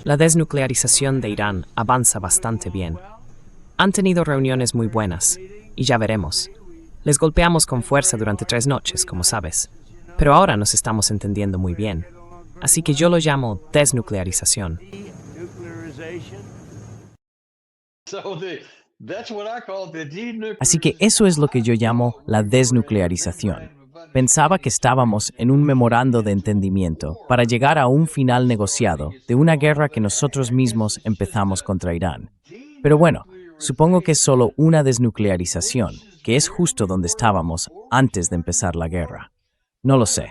La desnuclearización de Irán avanza bastante bien. Han tenido reuniones muy buenas, y ya veremos. Les golpeamos con fuerza durante 3 noches, como sabes. Pero ahora nos estamos entendiendo muy bien. Así que yo lo llamo desnuclearización. Así que eso es lo que yo llamo la desnuclearización. Pensaba que estábamos en un memorando de entendimiento para llegar a un final negociado de una guerra que nosotros mismos empezamos contra Irán. Pero bueno, supongo que es solo una desnuclearización, que es justo donde estábamos antes de empezar la guerra. No lo sé.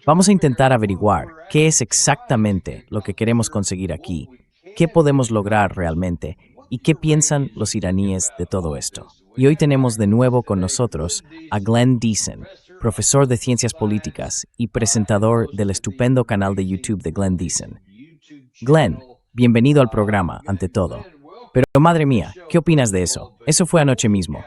Vamos a intentar averiguar qué es exactamente lo que queremos conseguir aquí, qué podemos lograr realmente y qué piensan los iraníes de todo esto. Y hoy tenemos de nuevo con nosotros a Glenn Deason, profesor de Ciencias Políticas y presentador del estupendo canal de YouTube de Glenn Deason. Glenn, bienvenido al programa, ante todo. Pero madre mía, ¿qué opinas de eso? Eso fue anoche mismo.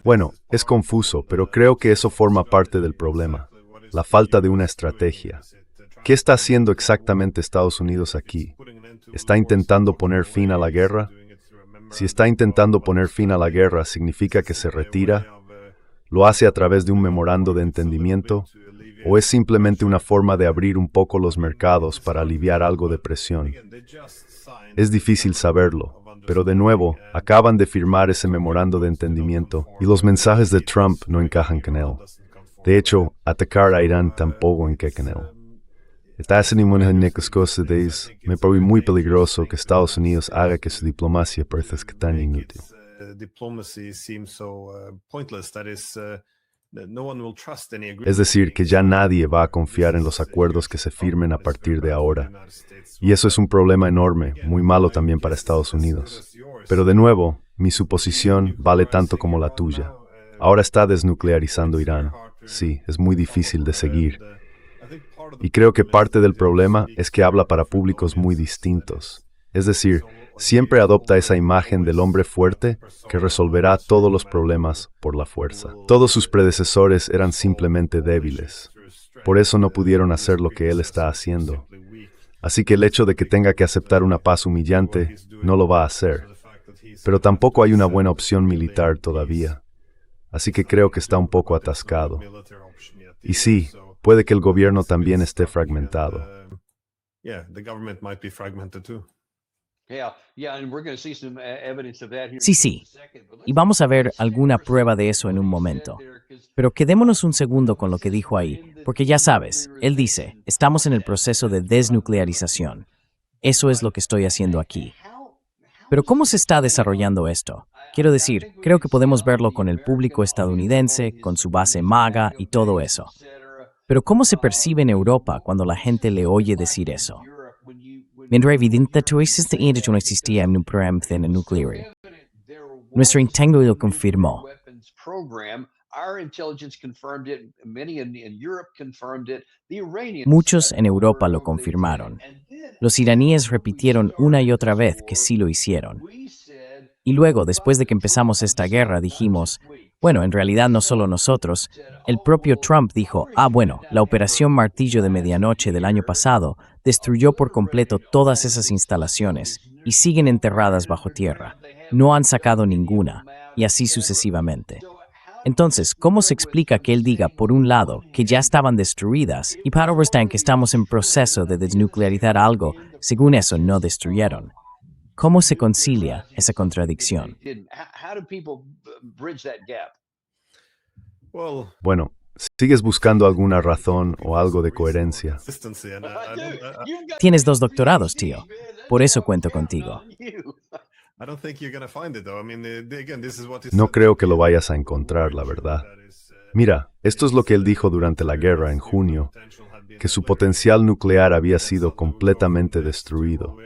Bueno, es confuso, pero creo que eso forma parte del problema. La falta de una estrategia. ¿Qué está haciendo exactamente Estados Unidos aquí? ¿Está intentando poner fin a la guerra? Si está intentando poner fin a la guerra, ¿significa que se retira? ¿Lo hace a través de un memorando de entendimiento? ¿O es simplemente una forma de abrir un poco los mercados para aliviar algo de presión? Es difícil saberlo, pero de nuevo, acaban de firmar ese memorando de entendimiento y los mensajes de Trump no encajan con él. De hecho, atacar a Irán tampoco encaja con él. Me parece muy peligroso que Estados Unidos haga que su diplomacia parezca tan inútil. Es decir, que ya nadie va a confiar en los acuerdos que se firmen a partir de ahora. Y eso es un problema enorme, muy malo también para Estados Unidos. Pero de nuevo, mi suposición vale tanto como la tuya. Ahora está desnuclearizando Irán. Sí, es muy difícil de seguir. Y creo que parte del problema es que habla para públicos muy distintos. Es decir, siempre adopta esa imagen del hombre fuerte que resolverá todos los problemas por la fuerza. Todos sus predecesores eran simplemente débiles. Por eso no pudieron hacer lo que él está haciendo. Así que el hecho de que tenga que aceptar una paz humillante no lo va a hacer. Pero tampoco hay una buena opción militar todavía. Así que creo que está un poco atascado. Y sí, puede que el gobierno también esté fragmentado. Sí. Y vamos a ver alguna prueba de eso en un momento. Pero quedémonos un segundo con lo que dijo ahí, porque ya sabes, él dice, estamos en el proceso de desnuclearización. Eso es lo que estoy haciendo aquí. Pero ¿cómo se está desarrollando esto? Quiero decir, creo que podemos verlo con el público estadounidense, con su base MAGA y todo eso. Pero ¿cómo se percibe en Europa cuando la gente le oye decir eso? Mientras evidente que no existía en un programa nuclear. Nuestro integrity lo confirmó. Muchos en Europa lo confirmaron. Los iraníes repitieron una y otra vez que sí lo hicieron. Y luego, después de que empezamos esta guerra, dijimos, bueno, en realidad no solo nosotros, el propio Trump dijo, bueno, la operación Martillo de Medianoche del año pasado destruyó por completo todas esas instalaciones y siguen enterradas bajo tierra. No han sacado ninguna, y así sucesivamente. Entonces, ¿cómo se explica que él diga, por un lado, que ya estaban destruidas y para otro que estamos en proceso de desnuclearizar algo, según eso no destruyeron? ¿Cómo se concilia esa contradicción? Bueno, ¿sigues buscando alguna razón o algo de coherencia? Tienes 2 doctorados, tío. Por eso cuento contigo. No creo que lo vayas a encontrar, la verdad. Mira, esto es lo que él dijo durante la guerra en junio, que su potencial nuclear había sido completamente destruido.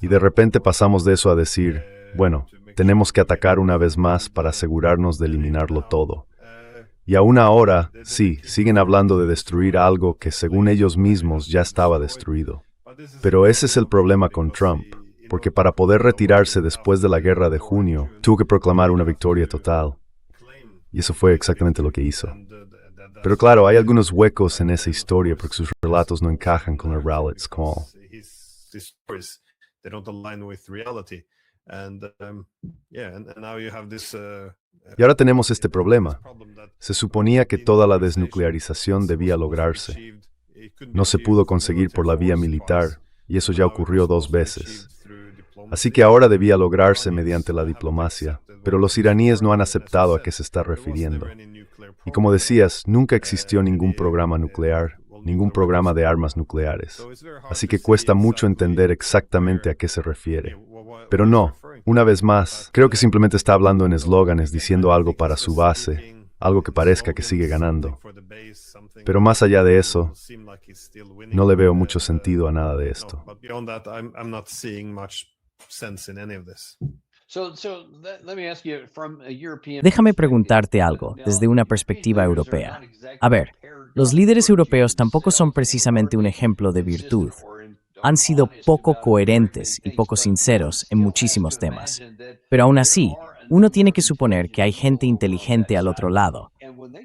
Y de repente pasamos de eso a decir, bueno, tenemos que atacar una vez más para asegurarnos de eliminarlo todo. Y aún ahora, sí, siguen hablando de destruir algo que según ellos mismos ya estaba destruido. Pero ese es el problema con Trump, porque para poder retirarse después de la guerra de junio, tuvo que proclamar una victoria total. y eso fue exactamente lo que hizo. Pero claro, hay algunos huecos en esa historia porque sus relatos no encajan con el Rowlatt's Call. Y ahora tenemos este problema. Se suponía que toda la desnuclearización debía lograrse. No se pudo conseguir por la vía militar, y eso ya ocurrió 2 veces. Así que ahora debía lograrse mediante la diplomacia, pero los iraníes no han aceptado a qué se está refiriendo. Y como decías, nunca existió ningún programa nuclear, ningún programa de armas nucleares. Así que cuesta mucho entender exactamente a qué se refiere. Pero no, una vez más, creo que simplemente está hablando en eslóganes, diciendo algo para su base, algo que parezca que sigue ganando. Pero más allá de eso, no le veo mucho sentido a nada de esto. Déjame preguntarte algo desde una perspectiva europea. A ver, los líderes europeos tampoco son precisamente un ejemplo de virtud. Han sido poco coherentes y poco sinceros en muchísimos temas. Pero aún así, uno tiene que suponer que hay gente inteligente al otro lado.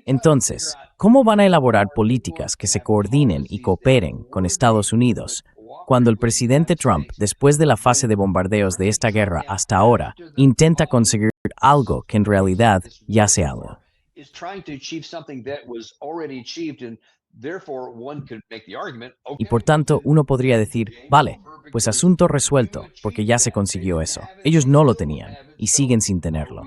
Entonces, ¿cómo van a elaborar políticas que se coordinen y cooperen con Estados Unidos cuando el presidente Trump, después de la fase de bombardeos de esta guerra hasta ahora, intenta conseguir algo que en realidad ya se algo? Y por tanto, uno podría decir, vale, pues asunto resuelto, porque ya se consiguió eso. Ellos no lo tenían y siguen sin tenerlo.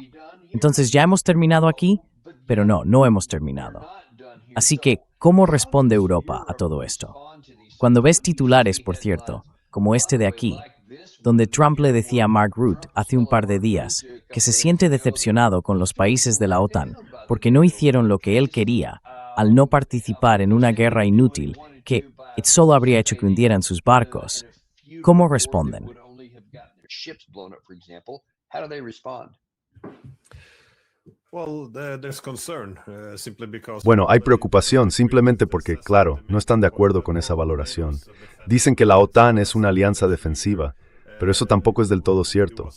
Entonces, ¿ya hemos terminado aquí? Pero no hemos terminado. Así que, ¿cómo responde Europa a todo esto? Cuando ves titulares, por cierto, como este de aquí, donde Trump le decía a Mark Rutte hace un par de días que se siente decepcionado con los países de la OTAN porque no hicieron lo que él quería al no participar en una guerra inútil que solo habría hecho que hundieran sus barcos, ¿cómo responden? Bueno, hay preocupación simplemente porque, claro, no están de acuerdo con esa valoración. Dicen que la OTAN es una alianza defensiva, pero eso tampoco es del todo cierto.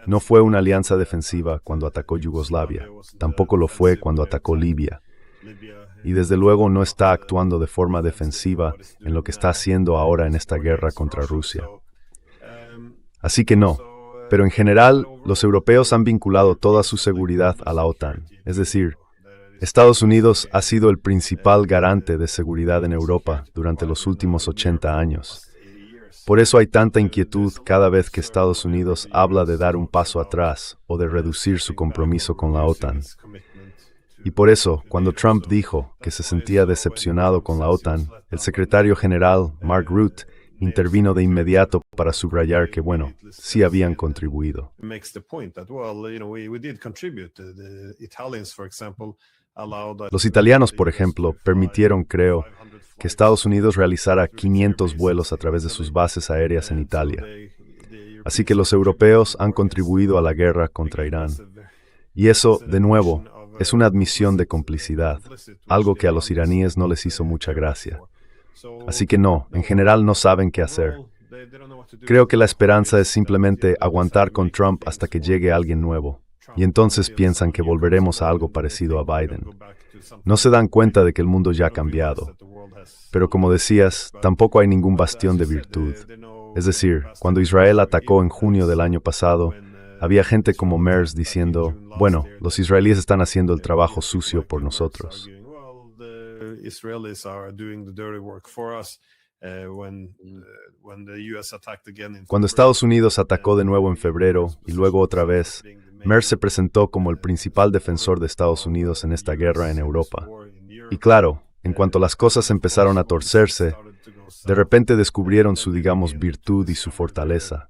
No fue una alianza defensiva cuando atacó Yugoslavia, tampoco lo fue cuando atacó Libia. Y desde luego no está actuando de forma defensiva en lo que está haciendo ahora en esta guerra contra Rusia. Así que no. Pero en general, los europeos han vinculado toda su seguridad a la OTAN. Es decir, Estados Unidos ha sido el principal garante de seguridad en Europa durante los últimos 80 años. Por eso hay tanta inquietud cada vez que Estados Unidos habla de dar un paso atrás o de reducir su compromiso con la OTAN. Y por eso, cuando Trump dijo que se sentía decepcionado con la OTAN, el secretario general, Mark Rutte, intervino de inmediato para subrayar que, bueno, sí habían contribuido. Los italianos, por ejemplo, permitieron, creo, que Estados Unidos realizara 500 vuelos a través de sus bases aéreas en Italia. Así que los europeos han contribuido a la guerra contra Irán. Y eso, de nuevo, es una admisión de complicidad, algo que a los iraníes no les hizo mucha gracia. Así que no, en general no saben qué hacer. Creo que la esperanza es simplemente aguantar con Trump hasta que llegue alguien nuevo. Y entonces piensan que volveremos a algo parecido a Biden. No se dan cuenta de que el mundo ya ha cambiado. Pero como decías, tampoco hay ningún bastión de virtud. Es decir, cuando Israel atacó en junio del año pasado, había gente como Merz diciendo, bueno, los israelíes están haciendo el trabajo sucio por nosotros. Cuando Estados Unidos atacó de nuevo en febrero y luego otra vez, Merz se presentó como el principal defensor de Estados Unidos en esta guerra en Europa. Y claro, en cuanto las cosas empezaron a torcerse, de repente descubrieron su, digamos, virtud y su fortaleza.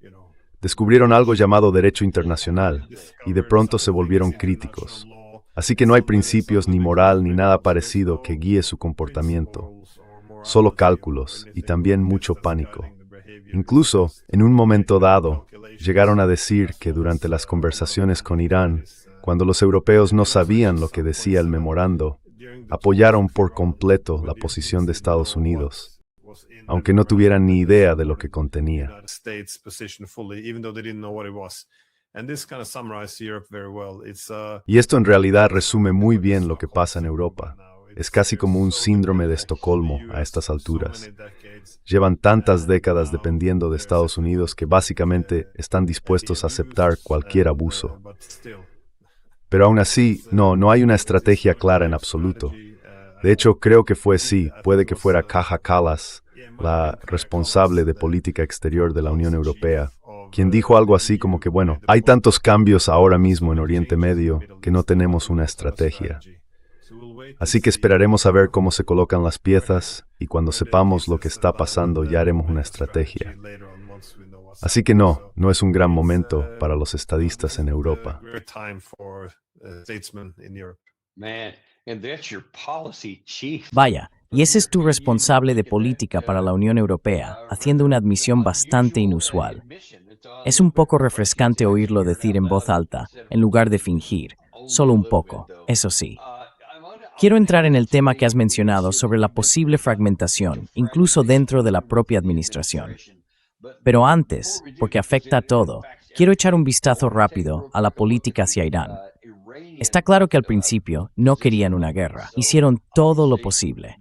Descubrieron algo llamado derecho internacional y de pronto se volvieron críticos. Así que no hay principios ni moral ni nada parecido que guíe su comportamiento. Solo cálculos y también mucho pánico. Incluso, en un momento dado, llegaron a decir que durante las conversaciones con Irán, cuando los europeos no sabían lo que decía el memorando, apoyaron por completo la posición de Estados Unidos, aunque no tuvieran ni idea de lo que contenía. Y esto en realidad resume muy bien lo que pasa en Europa. Es casi como un síndrome de Estocolmo a estas alturas. Llevan tantas décadas dependiendo de Estados Unidos que básicamente están dispuestos a aceptar cualquier abuso. Pero aún así, no hay una estrategia clara en absoluto. De hecho, creo que puede que fuera Kaja Kallas, la responsable de política exterior de la Unión Europea, quien dijo algo así como que, bueno, hay tantos cambios ahora mismo en Oriente Medio que no tenemos una estrategia. Así que esperaremos a ver cómo se colocan las piezas y cuando sepamos lo que está pasando ya haremos una estrategia. Así que no es un gran momento para los estadistas en Europa. Vaya, y ese es tu responsable de política para la Unión Europea, haciendo una admisión bastante inusual. Es un poco refrescante oírlo decir en voz alta, en lugar de fingir, solo un poco, eso sí. Quiero entrar en el tema que has mencionado sobre la posible fragmentación, incluso dentro de la propia administración. Pero antes, porque afecta a todo, quiero echar un vistazo rápido a la política hacia Irán. Está claro que al principio no querían una guerra, hicieron todo lo posible.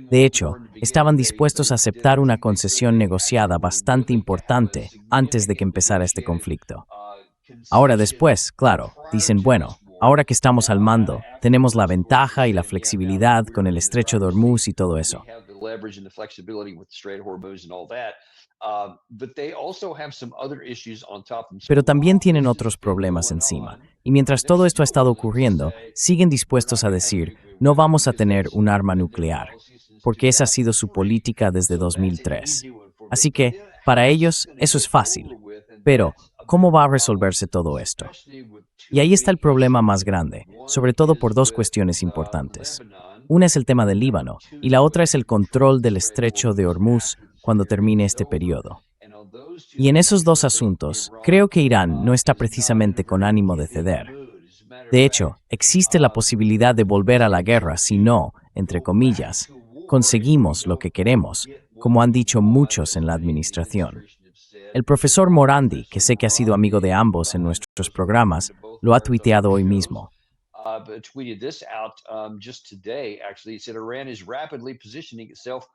De hecho, estaban dispuestos a aceptar una concesión negociada bastante importante antes de que empezara este conflicto. Ahora después, claro, dicen, bueno, ahora que estamos al mando, tenemos la ventaja y la flexibilidad con el estrecho de Hormuz y todo eso. Pero también tienen otros problemas encima. Y mientras todo esto ha estado ocurriendo, siguen dispuestos a decir, no vamos a tener un arma nuclear, porque esa ha sido su política desde 2003. Así que, para ellos, eso es fácil. Pero, ¿cómo va a resolverse todo esto? Y ahí está el problema más grande, sobre todo por dos cuestiones importantes. Una es el tema del Líbano, y la otra es el control del estrecho de Hormuz cuando termine este periodo. Y en esos dos asuntos, creo que Irán no está precisamente con ánimo de ceder. De hecho, existe la posibilidad de volver a la guerra si no, entre comillas, conseguimos lo que queremos, como han dicho muchos en la administración. El profesor Morandi, que sé que ha sido amigo de ambos en nuestros programas, lo ha tuiteado hoy mismo.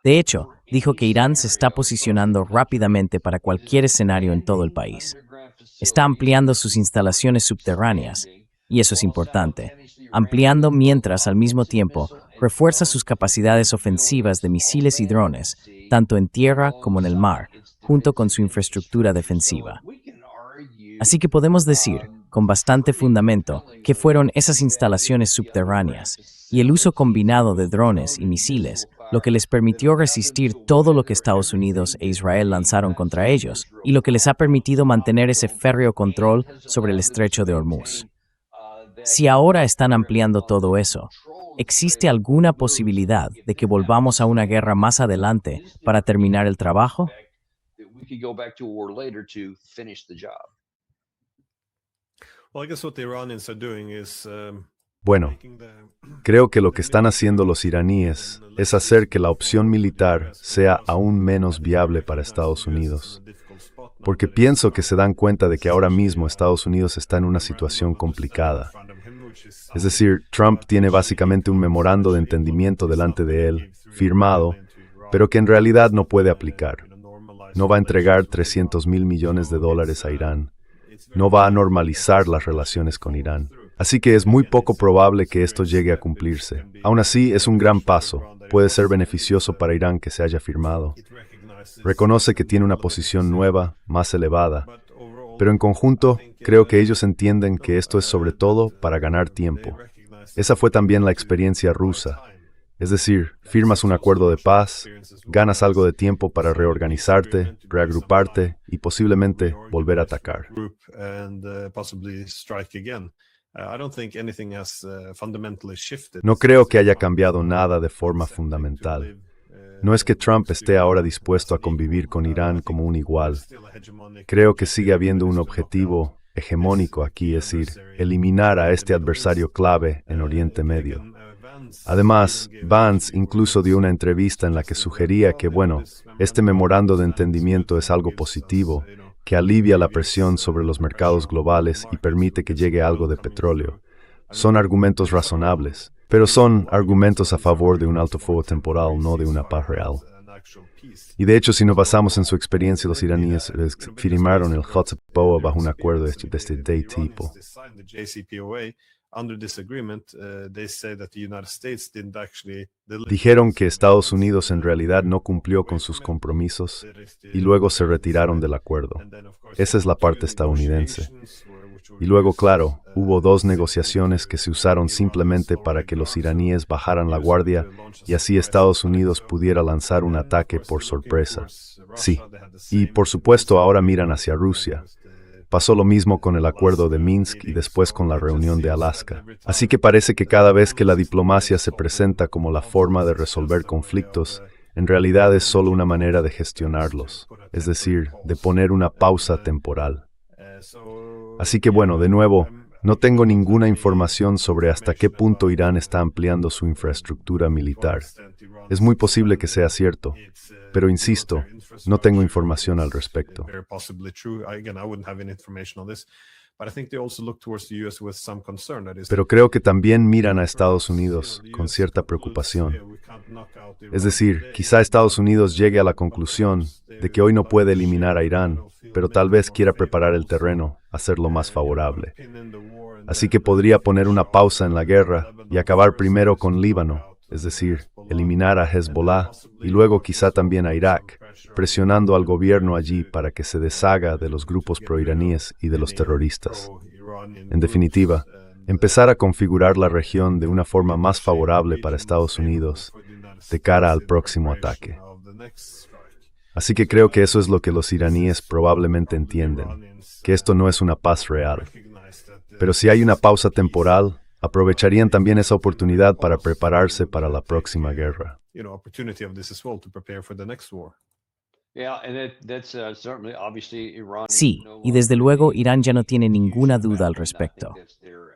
De hecho, dijo que Irán se está posicionando rápidamente para cualquier escenario en todo el país. Está ampliando sus instalaciones subterráneas, y eso es importante, ampliando mientras al mismo tiempo refuerza sus capacidades ofensivas de misiles y drones, tanto en tierra como en el mar, junto con su infraestructura defensiva. Así que podemos decir, con bastante fundamento, que fueron esas instalaciones subterráneas y el uso combinado de drones y misiles lo que les permitió resistir todo lo que Estados Unidos e Israel lanzaron contra ellos y lo que les ha permitido mantener ese férreo control sobre el estrecho de Hormuz. Si ahora están ampliando todo eso, ¿existe alguna posibilidad de que volvamos a una guerra más adelante para terminar el trabajo? Bueno, creo que lo que están haciendo los iraníes es hacer que la opción militar sea aún menos viable para Estados Unidos. Porque pienso que se dan cuenta de que ahora mismo Estados Unidos está en una situación complicada. Es decir, Trump tiene básicamente un memorando de entendimiento delante de él, firmado, pero que en realidad no puede aplicar. No va a entregar $300 mil millones a Irán. No va a normalizar las relaciones con Irán. Así que es muy poco probable que esto llegue a cumplirse. Aún así, es un gran paso. Puede ser beneficioso para Irán que se haya firmado. Reconoce que tiene una posición nueva, más elevada. Pero en conjunto, creo que ellos entienden que esto es sobre todo para ganar tiempo. Esa fue también la experiencia rusa. Es decir, firmas un acuerdo de paz, ganas algo de tiempo para reorganizarte, reagruparte y posiblemente volver a atacar. No creo que haya cambiado nada de forma fundamental. No es que Trump esté ahora dispuesto a convivir con Irán como un igual. Creo que sigue habiendo un objetivo hegemónico aquí, es decir, eliminar a este adversario clave en Oriente Medio. Además, Vance incluso dio una entrevista en la que sugería que, este memorando de entendimiento es algo positivo, que alivia la presión sobre los mercados globales y permite que llegue algo de petróleo. Son argumentos razonables, pero son argumentos a favor de un alto fuego temporal, no de una paz real. Y de hecho, si nos basamos en su experiencia, los iraníes firmaron el JCPOA bajo un acuerdo de este tipo. Dijeron que Estados Unidos en realidad no cumplió con sus compromisos y luego se retiraron del acuerdo. Esa es la parte estadounidense. Y luego, claro, hubo dos negociaciones que se usaron simplemente para que los iraníes bajaran la guardia y así Estados Unidos pudiera lanzar un ataque por sorpresa. Sí, y por supuesto ahora miran hacia Rusia. Pasó lo mismo con el acuerdo de Minsk y después con la reunión de Alaska. Así que parece que cada vez que la diplomacia se presenta como la forma de resolver conflictos, en realidad es solo una manera de gestionarlos, es decir, de poner una pausa temporal. Así que bueno, de nuevo, no tengo ninguna información sobre hasta qué punto Irán está ampliando su infraestructura militar. Es muy posible que sea cierto, pero insisto, no tengo información al respecto. Pero creo que también miran a Estados Unidos con cierta preocupación. Es decir, quizá Estados Unidos llegue a la conclusión de que hoy no puede eliminar a Irán, pero tal vez quiera preparar el terreno, hacerlo más favorable. Así que podría poner una pausa en la guerra y acabar primero con Líbano, es decir, eliminar a Hezbollah y luego quizá también a Irak, presionando al gobierno allí para que se deshaga de los grupos proiraníes y de los terroristas. En definitiva, empezar a configurar la región de una forma más favorable para Estados Unidos de cara al próximo ataque. Así que creo que eso es lo que los iraníes probablemente entienden, que esto no es una paz real. Pero si hay una pausa temporal, aprovecharían también esa oportunidad para prepararse para la próxima guerra. Sí, y desde luego Irán ya no tiene ninguna duda al respecto.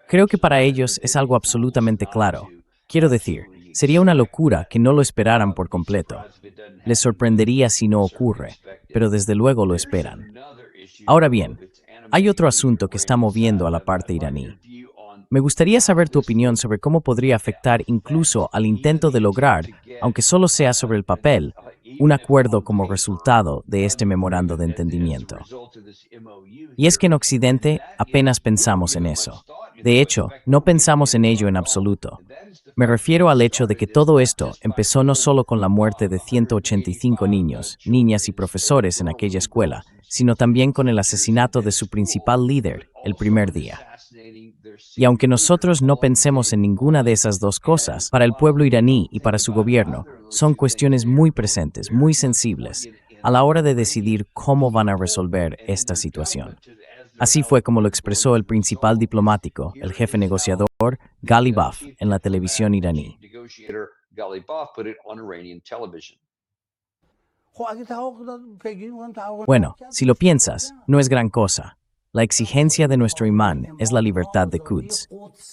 Creo que para ellos es algo absolutamente claro. Quiero decir, sería una locura que no lo esperaran por completo. Les sorprendería si no ocurre, pero desde luego lo esperan. Ahora bien, hay otro asunto que está moviendo a la parte iraní. Me gustaría saber tu opinión sobre cómo podría afectar incluso al intento de lograr, aunque solo sea sobre el papel, un acuerdo como resultado de este memorando de entendimiento. Y es que en Occidente apenas pensamos en eso. De hecho, no pensamos en ello en absoluto. Me refiero al hecho de que todo esto empezó no solo con la muerte de 185 niños, niñas y profesores en aquella escuela, sino también con el asesinato de su principal líder el primer día. Y aunque nosotros no pensemos en ninguna de esas dos cosas, para el pueblo iraní y para su gobierno, son cuestiones muy presentes, muy sensibles, a la hora de decidir cómo van a resolver esta situación. Así fue como lo expresó el principal diplomático, el jefe negociador, Ghalibaf, en la televisión iraní. Bueno, si lo piensas, no es gran cosa. La exigencia de nuestro imán es la libertad de Quds.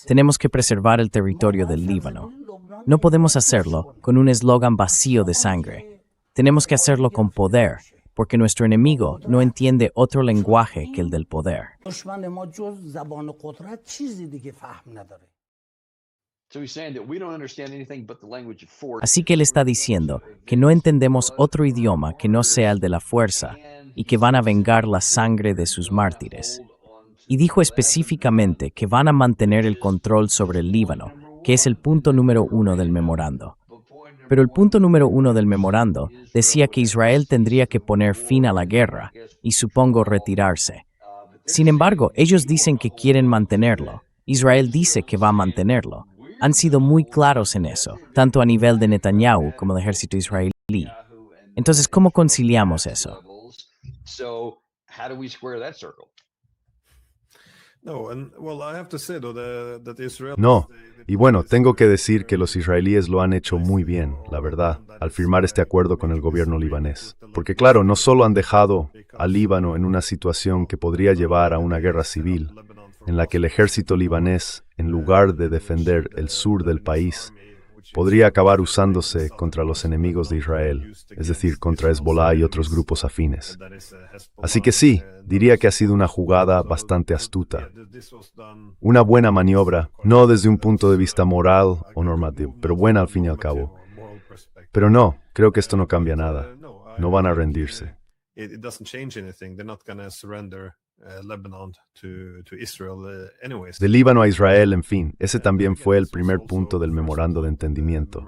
Tenemos que preservar el territorio del Líbano. No podemos hacerlo con un eslogan vacío de sangre. Tenemos que hacerlo con poder, porque nuestro enemigo no entiende otro lenguaje que el del poder. Así que él está diciendo que no entendemos otro idioma que no sea el de la fuerza y que van a vengar la sangre de sus mártires. Y dijo específicamente que van a mantener el control sobre el Líbano, que es el punto número 1 del memorando. Pero el punto número 1 del memorando decía que Israel tendría que poner fin a la guerra y supongo retirarse. Sin embargo, ellos dicen que quieren mantenerlo. Israel dice que va a mantenerlo. Han sido muy claros en eso, tanto a nivel de Netanyahu como del ejército israelí. Entonces, ¿cómo conciliamos eso? No, y bueno, tengo que decir que los israelíes lo han hecho muy bien, la verdad, al firmar este acuerdo con el gobierno libanés. Porque claro, no solo han dejado al Líbano en una situación que podría llevar a una guerra civil, en la que el ejército libanés, en lugar de defender el sur del país, podría acabar usándose contra los enemigos de Israel, es decir, contra Hezbollah y otros grupos afines. Así que sí, diría que ha sido una jugada bastante astuta. Una buena maniobra, no desde un punto de vista moral o normativo, pero buena al fin y al cabo. Pero no, creo que esto no cambia nada. No van a rendirse. De Líbano a Israel, en fin, ese también fue el primer punto del memorando de entendimiento,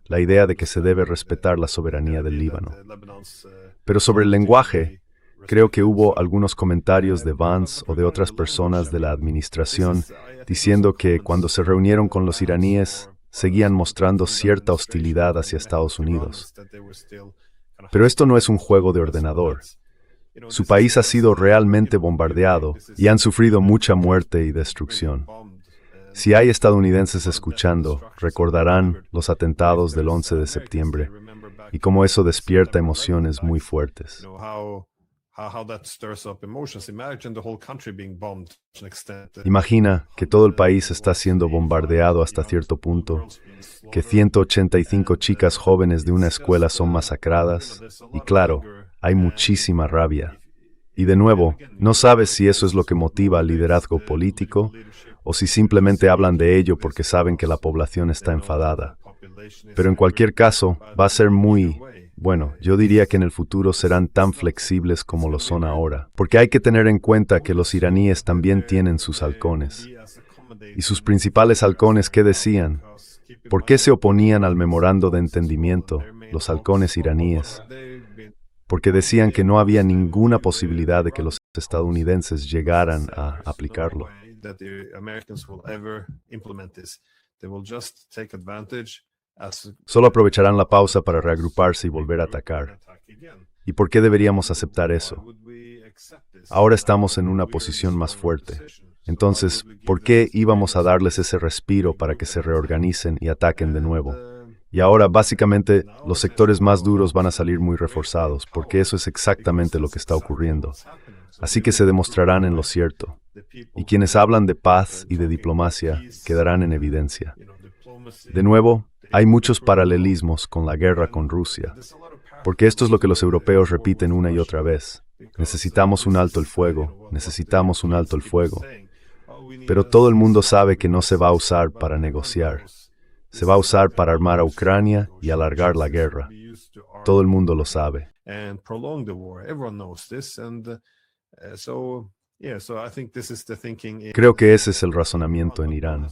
la idea de que se debe respetar la soberanía del Líbano. Pero sobre el lenguaje, creo que hubo algunos comentarios de Vance o de otras personas de la administración diciendo que cuando se reunieron con los iraníes, seguían mostrando cierta hostilidad hacia Estados Unidos. Pero esto no es un juego de ordenador. Su país ha sido realmente bombardeado y han sufrido mucha muerte y destrucción. Si hay estadounidenses escuchando, recordarán los atentados del 11 de septiembre y cómo eso despierta emociones muy fuertes. Imagina que todo el país está siendo bombardeado hasta cierto punto, que 185 chicas jóvenes de una escuela son masacradas, y claro, hay muchísima rabia. Y de nuevo, no sabes si eso es lo que motiva al liderazgo político, o si simplemente hablan de ello porque saben que la población está enfadada. Pero en cualquier caso, va a ser bueno, yo diría que en el futuro serán tan flexibles como lo son ahora, porque hay que tener en cuenta que los iraníes también tienen sus halcones. Y sus principales halcones, ¿qué decían? ¿Por qué se oponían al memorando de entendimiento, los halcones iraníes? Porque decían que no había ninguna posibilidad de que los estadounidenses llegaran a aplicarlo. Solo aprovecharán la pausa para reagruparse y volver a atacar. ¿Y por qué deberíamos aceptar eso? Ahora estamos en una posición más fuerte. Entonces, ¿por qué íbamos a darles ese respiro para que se reorganicen y ataquen de nuevo? Y ahora, básicamente, los sectores más duros van a salir muy reforzados, porque eso es exactamente lo que está ocurriendo. Así que se demostrarán en lo cierto. Y quienes hablan de paz y de diplomacia quedarán en evidencia. De nuevo, hay muchos paralelismos con la guerra con Rusia, porque esto es lo que los europeos repiten una y otra vez. Necesitamos un alto el fuego, necesitamos un alto el fuego. Pero todo el mundo sabe que no se va a usar para negociar. Se va a usar para armar a Ucrania y alargar la guerra. Todo el mundo lo sabe. Creo que ese es el razonamiento en Irán.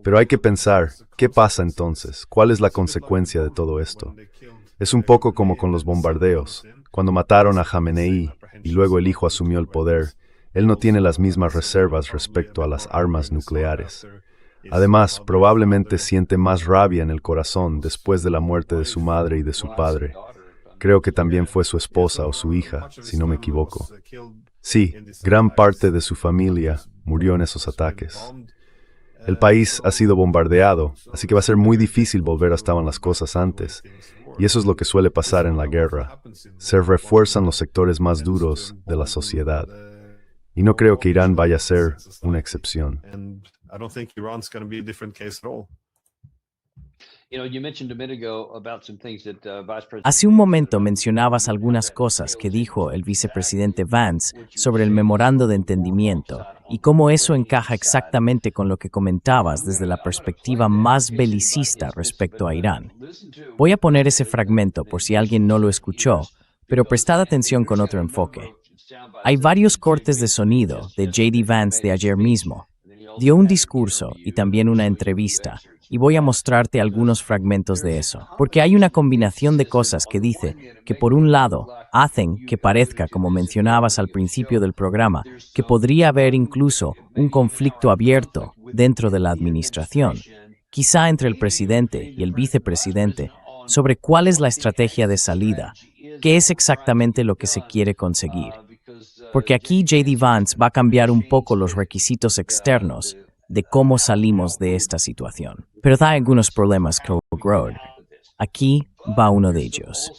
Pero hay que pensar, ¿qué pasa entonces? ¿Cuál es la consecuencia de todo esto? Es un poco como con los bombardeos. Cuando mataron a Jamenei y luego el hijo asumió el poder, él no tiene las mismas reservas respecto a las armas nucleares. Además, probablemente siente más rabia en el corazón después de la muerte de su madre y de su padre. Creo que también fue su esposa o su hija, si no me equivoco. Sí, gran parte de su familia murió en esos ataques. El país ha sido bombardeado, así que va a ser muy difícil volver a estaban las cosas antes. Y eso es lo que suele pasar en la guerra. Se refuerzan los sectores más duros de la sociedad. Y no creo que Irán vaya a ser una excepción. Hace un momento mencionabas algunas cosas que dijo el vicepresidente Vance sobre el memorando de entendimiento y cómo eso encaja exactamente con lo que comentabas desde la perspectiva más belicista respecto a Irán. Voy a poner ese fragmento por si alguien no lo escuchó, pero prestad atención con otro enfoque. Hay varios cortes de sonido de J.D. Vance de ayer mismo. Dio un discurso y también una entrevista, y voy a mostrarte algunos fragmentos de eso, porque hay una combinación de cosas que dice que por un lado hacen que parezca, como mencionabas al principio del programa, que podría haber incluso un conflicto abierto dentro de la administración, quizá entre el presidente y el vicepresidente, sobre cuál es la estrategia de salida, qué es exactamente lo que se quiere conseguir. Porque aquí J.D. Vance va a cambiar un poco los requisitos externos de cómo salimos de esta situación. Pero da algunos problemas con Road. Aquí va uno de ellos.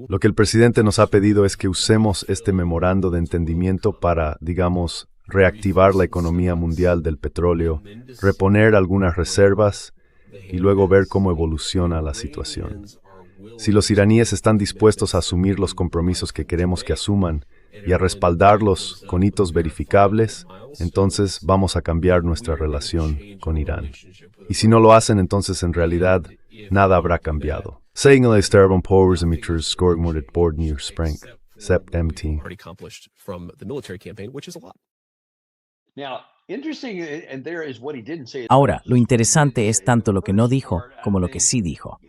Lo que el presidente nos ha pedido es que usemos este memorando de entendimiento para, digamos, reactivar la economía mundial del petróleo, reponer algunas reservas y luego ver cómo evoluciona la situación. Si los iraníes están dispuestos a asumir los compromisos que queremos que asuman y a respaldarlos con hitos verificables, entonces vamos a cambiar nuestra relación con Irán. Y si no lo hacen, entonces en realidad nada habrá cambiado. Sägande sterven powers emitters scoring board near spring. Sept MT. Ahora, lo interesante es tanto lo que no dijo como lo que sí dijo.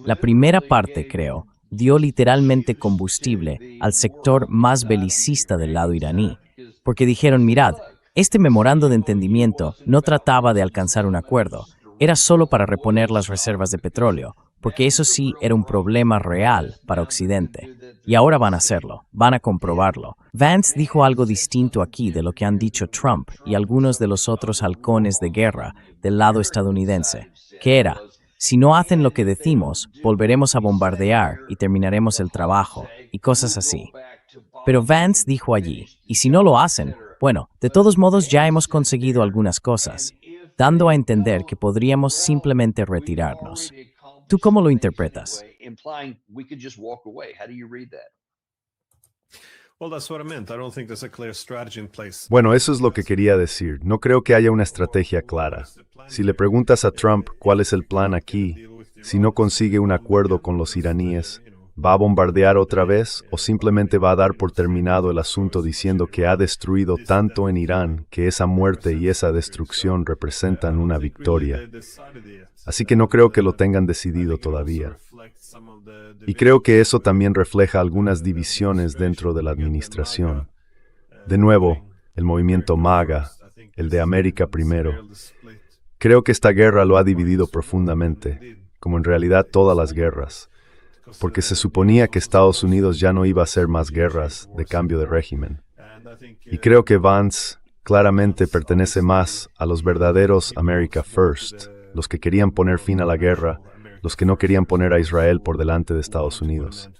La primera parte, creo, dio literalmente combustible al sector más belicista del lado iraní, porque dijeron, mirad, este memorando de entendimiento no trataba de alcanzar un acuerdo, era solo para reponer las reservas de petróleo, porque eso sí era un problema real para Occidente. Y ahora van a hacerlo, van a comprobarlo. Vance dijo algo distinto aquí de lo que han dicho Trump y algunos de los otros halcones de guerra del lado estadounidense, que era, si no hacen lo que decimos, volveremos a bombardear y terminaremos el trabajo, y cosas así. Pero Vance dijo allí, y si no lo hacen, bueno, de todos modos ya hemos conseguido algunas cosas, dando a entender que podríamos simplemente retirarnos. ¿Tú cómo lo interpretas? Bueno, eso es lo que quería decir. No creo que haya una estrategia clara. Si le preguntas a Trump cuál es el plan aquí, si no consigue un acuerdo con los iraníes, ¿va a bombardear otra vez o simplemente va a dar por terminado el asunto diciendo que ha destruido tanto en Irán que esa muerte y esa destrucción representan una victoria? Así que no creo que lo tengan decidido todavía. Y creo que eso también refleja algunas divisiones dentro de la administración. De nuevo, el movimiento MAGA, el de América Primero. Creo que esta guerra lo ha dividido profundamente, como en realidad todas las guerras, porque se suponía que Estados Unidos ya no iba a hacer más guerras de cambio de régimen. Y creo que Vance claramente pertenece más a los verdaderos America First, los que querían poner fin a la guerra, los que no querían poner a Israel por delante de Estados Unidos.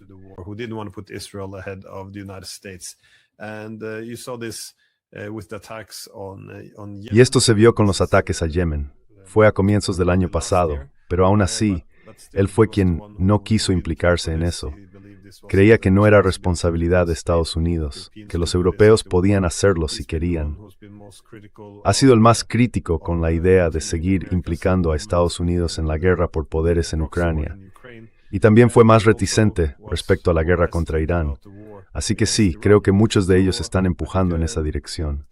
Y esto se vio con los ataques a Yemen. Fue a comienzos del año pasado, pero aún así, él fue quien no quiso implicarse en eso. Creía que no era responsabilidad de Estados Unidos, que los europeos podían hacerlo si querían. Ha sido el más crítico con la idea de seguir implicando a Estados Unidos en la guerra por poderes en Ucrania. Y también fue más reticente respecto a la guerra contra Irán. Así que sí, creo que muchos de ellos están empujando en esa dirección.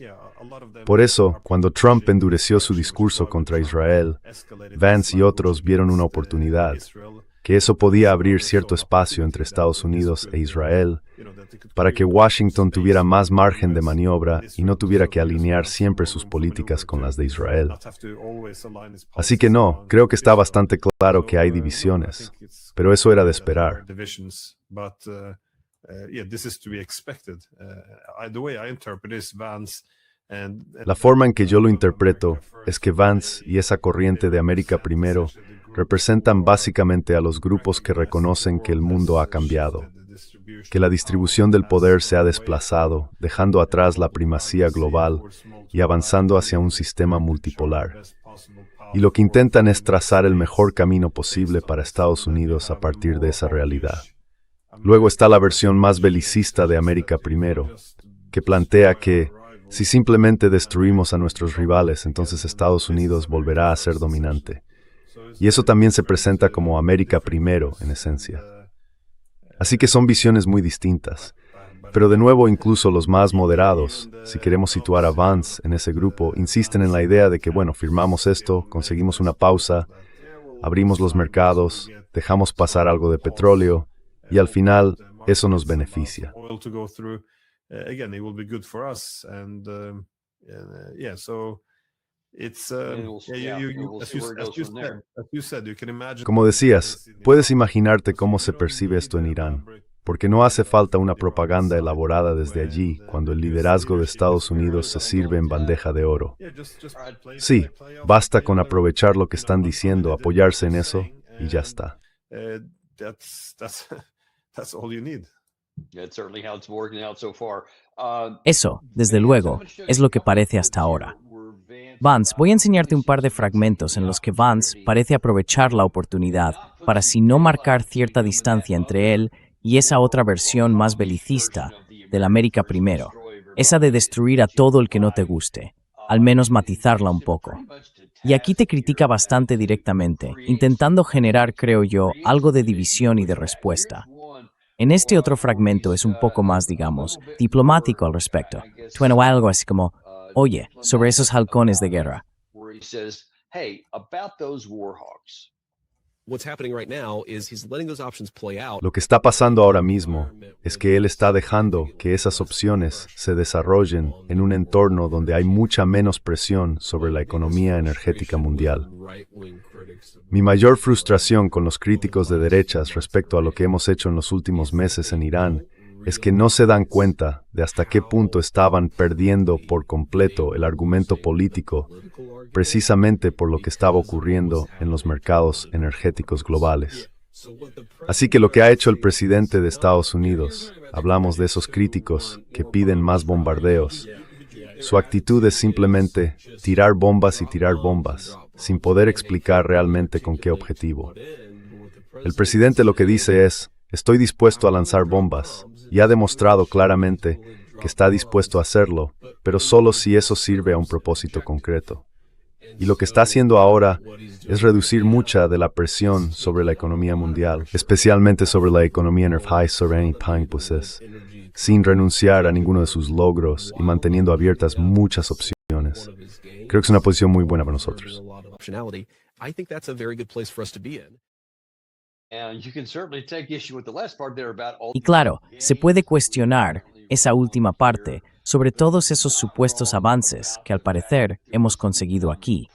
Por eso, cuando Trump endureció su discurso contra Israel, Vance y otros vieron una oportunidad, que eso podía abrir cierto espacio entre Estados Unidos e Israel, para que Washington tuviera más margen de maniobra y no tuviera que alinear siempre sus políticas con las de Israel. Así que no, creo que está bastante claro que hay divisiones, pero eso era de esperar. La forma en que yo lo interpreto es que Vance y esa corriente de América Primero representan básicamente a los grupos que reconocen que el mundo ha cambiado, que la distribución del poder se ha desplazado, dejando atrás la primacía global y avanzando hacia un sistema multipolar. Y lo que intentan es trazar el mejor camino posible para Estados Unidos a partir de esa realidad. Luego está la versión más belicista de América Primero, que plantea que, si simplemente destruimos a nuestros rivales, entonces Estados Unidos volverá a ser dominante. Y eso también se presenta como América Primero, en esencia. Así que son visiones muy distintas. Pero de nuevo, incluso los más moderados, si queremos situar a Vance en ese grupo, insisten en la idea de que, bueno, firmamos esto, conseguimos una pausa, abrimos los mercados, dejamos pasar algo de petróleo, y al final, eso nos beneficia. Como decías, puedes imaginarte cómo se percibe esto en Irán, porque no hace falta una propaganda elaborada desde allí cuando el liderazgo de Estados Unidos se sirve en bandeja de oro. Sí, basta con aprovechar lo que están diciendo, apoyarse en eso y ya está. Eso, desde luego, es lo que parece hasta ahora. Vance, voy a enseñarte un par de fragmentos en los que Vance parece aprovechar la oportunidad para si no marcar cierta distancia entre él y esa otra versión más belicista del América Primero, esa de destruir a todo el que no te guste, al menos matizarla un poco. Y aquí te critica bastante directamente, intentando generar, creo yo, algo de división y de respuesta. En este otro fragmento es un poco más, digamos, diplomático al respecto. Suena algo así como, oye, sobre esos halcones de guerra. Lo que está pasando ahora mismo es que él está dejando que esas opciones se desarrollen en un entorno donde hay mucha menos presión sobre la economía energética mundial. Mi mayor frustración con los críticos de derechas respecto a lo que hemos hecho en los últimos meses en Irán es que no se dan cuenta de hasta qué punto estaban perdiendo por completo el argumento político, precisamente por lo que estaba ocurriendo en los mercados energéticos globales. Así que lo que ha hecho el presidente de Estados Unidos, hablamos de esos críticos que piden más bombardeos, su actitud es simplemente tirar bombas y tirar bombas, sin poder explicar realmente con qué objetivo. El presidente lo que dice es, estoy dispuesto a lanzar bombas, y ha demostrado claramente que está dispuesto a hacerlo, pero solo si eso sirve a un propósito concreto. Y lo que está haciendo ahora es reducir mucha de la presión sobre la economía mundial, especialmente sobre la economía energética, sin renunciar a ninguno de sus logros y manteniendo abiertas muchas opciones. Creo que es una posición muy buena para nosotros. Y claro, se puede cuestionar esa última parte sobre todos esos supuestos avances que al parecer hemos conseguido aquí.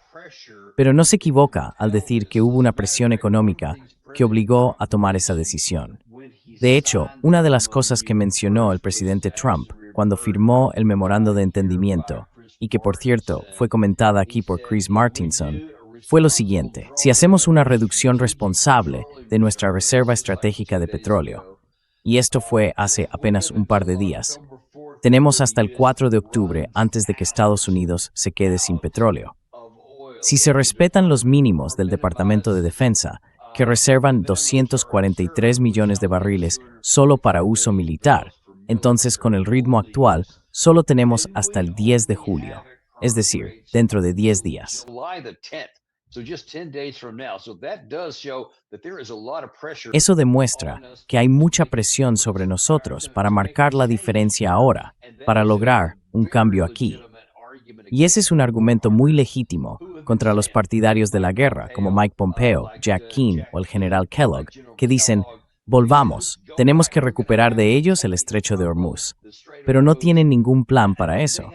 Pero no se equivoca al decir que hubo una presión económica que obligó a tomar esa decisión. De hecho, una de las cosas que mencionó el presidente Trump cuando firmó el memorando de entendimiento, y que por cierto fue comentada aquí por Chris Martinson, fue lo siguiente: si hacemos una reducción responsable de nuestra reserva estratégica de petróleo, y esto fue hace apenas un par de días, tenemos hasta el 4 de octubre antes de que Estados Unidos se quede sin petróleo. Si se respetan los mínimos del Departamento de Defensa, que reservan 243 millones de barriles solo para uso militar, entonces con el ritmo actual solo tenemos hasta el 10 de julio, es decir, dentro de 10 días. Eso demuestra que hay mucha presión sobre nosotros para marcar la diferencia ahora, para lograr un cambio aquí. Y ese es un argumento muy legítimo contra los partidarios de la guerra, como Mike Pompeo, Jack Keane o el general Kellogg, que dicen, volvamos, tenemos que recuperar de ellos el estrecho de Hormuz. Pero no tienen ningún plan para eso.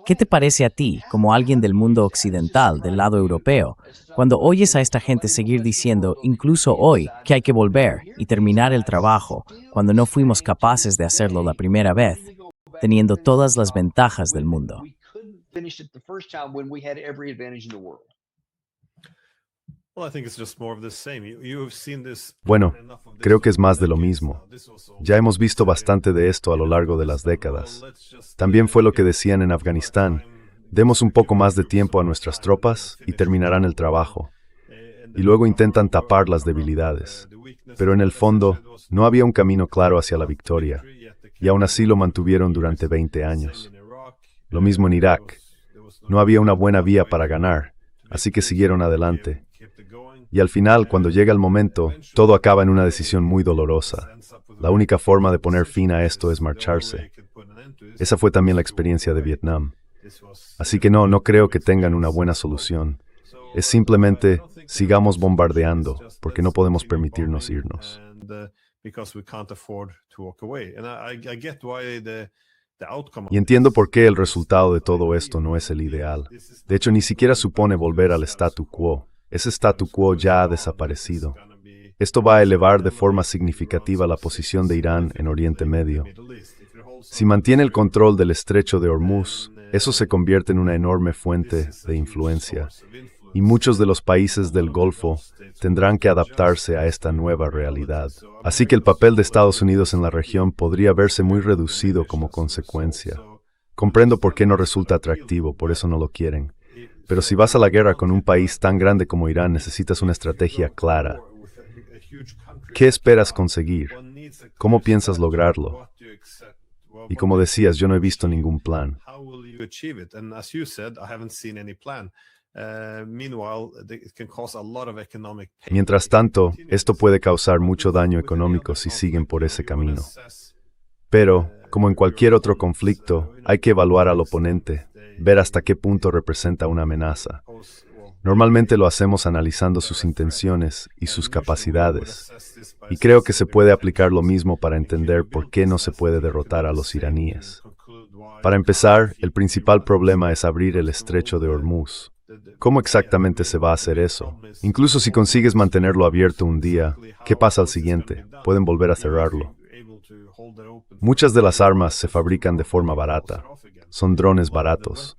¿Qué te parece a ti, como alguien del mundo occidental, del lado europeo, cuando oyes a esta gente seguir diciendo, incluso hoy, que hay que volver y terminar el trabajo, cuando no fuimos capaces de hacerlo la primera vez, teniendo todas las ventajas del mundo? Bueno, creo que es más de lo mismo. Ya hemos visto bastante de esto a lo largo de las décadas. También fue lo que decían en Afganistán. Demos un poco más de tiempo a nuestras tropas y terminarán el trabajo. Y luego intentan tapar las debilidades. Pero en el fondo, no había un camino claro hacia la victoria. Y aún así lo mantuvieron durante 20 años. Lo mismo en Irak. No había una buena vía para ganar, así que siguieron adelante. Y al final, cuando llega el momento, todo acaba en una decisión muy dolorosa. La única forma de poner fin a esto es marcharse. Esa fue también la experiencia de Vietnam. Así que no creo que tengan una buena solución. Es simplemente, sigamos bombardeando, porque no podemos permitirnos irnos. Y entiendo por qué el resultado de todo esto no es el ideal. De hecho, ni siquiera supone volver al statu quo. Ese statu quo ya ha desaparecido. Esto va a elevar de forma significativa la posición de Irán en Oriente Medio. Si mantiene el control del estrecho de Hormuz, eso se convierte en una enorme fuente de influencia. y muchos de los países del Golfo tendrán que adaptarse a esta nueva realidad. Así que el papel de Estados Unidos en la región podría verse muy reducido como consecuencia. Comprendo por qué no resulta atractivo, por eso no lo quieren. Pero si vas a la guerra con un país tan grande como Irán, necesitas una estrategia clara. ¿Qué esperas conseguir? ¿Cómo piensas lograrlo? Y como decías, yo no he visto ningún plan. Mientras tanto, esto puede causar mucho daño económico si siguen por ese camino. Pero, como en cualquier otro conflicto, hay que evaluar al oponente, ver hasta qué punto representa una amenaza. Normalmente lo hacemos analizando sus intenciones y sus capacidades, y creo que se puede aplicar lo mismo para entender por qué no se puede derrotar a los iraníes. Para empezar, el principal problema es abrir el estrecho de Hormuz. ¿Cómo exactamente se va a hacer eso? Incluso si consigues mantenerlo abierto un día, ¿qué pasa al siguiente? Pueden volver a cerrarlo. Muchas de las armas se fabrican de forma barata. Son drones baratos.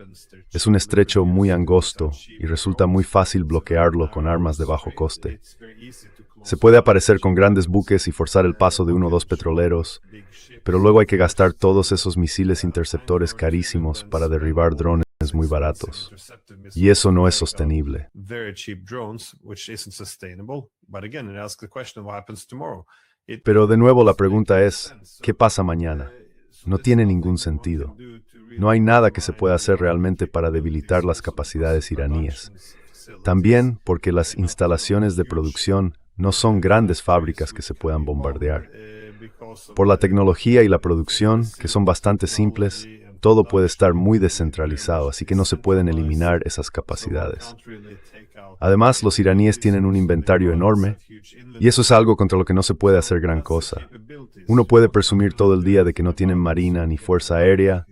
Es un estrecho muy angosto y resulta muy fácil bloquearlo con armas de bajo coste. Se puede aparecer con grandes buques y forzar el paso de uno o dos petroleros, pero luego hay que gastar todos esos misiles interceptores carísimos para derribar drones muy baratos. Y eso no es sostenible. Pero de nuevo la pregunta es, ¿qué pasa mañana? No tiene ningún sentido. No hay nada que se pueda hacer realmente para debilitar las capacidades iraníes. También porque las instalaciones de producción no son grandes fábricas que se puedan bombardear. Por la tecnología y la producción, que son bastante simples, todo puede estar muy descentralizado, así que no se pueden eliminar esas capacidades. Además, los iraníes tienen un inventario enorme, y eso es algo contra lo que no se puede hacer gran cosa. Uno puede presumir todo el día de que no tienen marina ni fuerza aérea,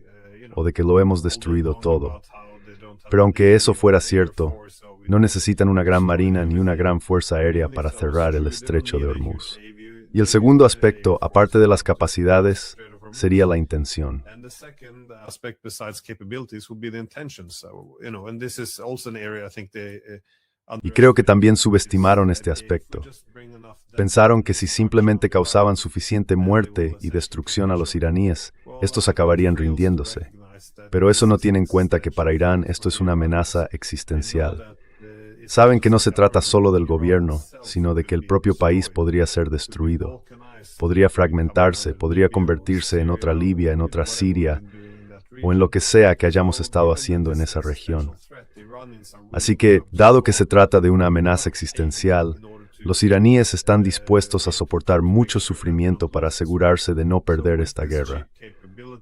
o de que lo hemos destruido todo. Pero aunque eso fuera cierto, no necesitan una gran marina ni una gran fuerza aérea para cerrar el estrecho de Hormuz. Y el segundo aspecto, aparte de las capacidades, sería la intención. Y creo que también subestimaron este aspecto. Pensaron que si simplemente causaban suficiente muerte y destrucción a los iraníes, estos acabarían rindiéndose. Pero eso no tiene en cuenta que para Irán esto es una amenaza existencial. Saben que no se trata solo del gobierno, sino de que el propio país podría ser destruido. Podría fragmentarse, podría convertirse en otra Libia, en otra Siria, o en lo que sea que hayamos estado haciendo en esa región. Así que, dado que se trata de una amenaza existencial, los iraníes están dispuestos a soportar mucho sufrimiento para asegurarse de no perder esta guerra.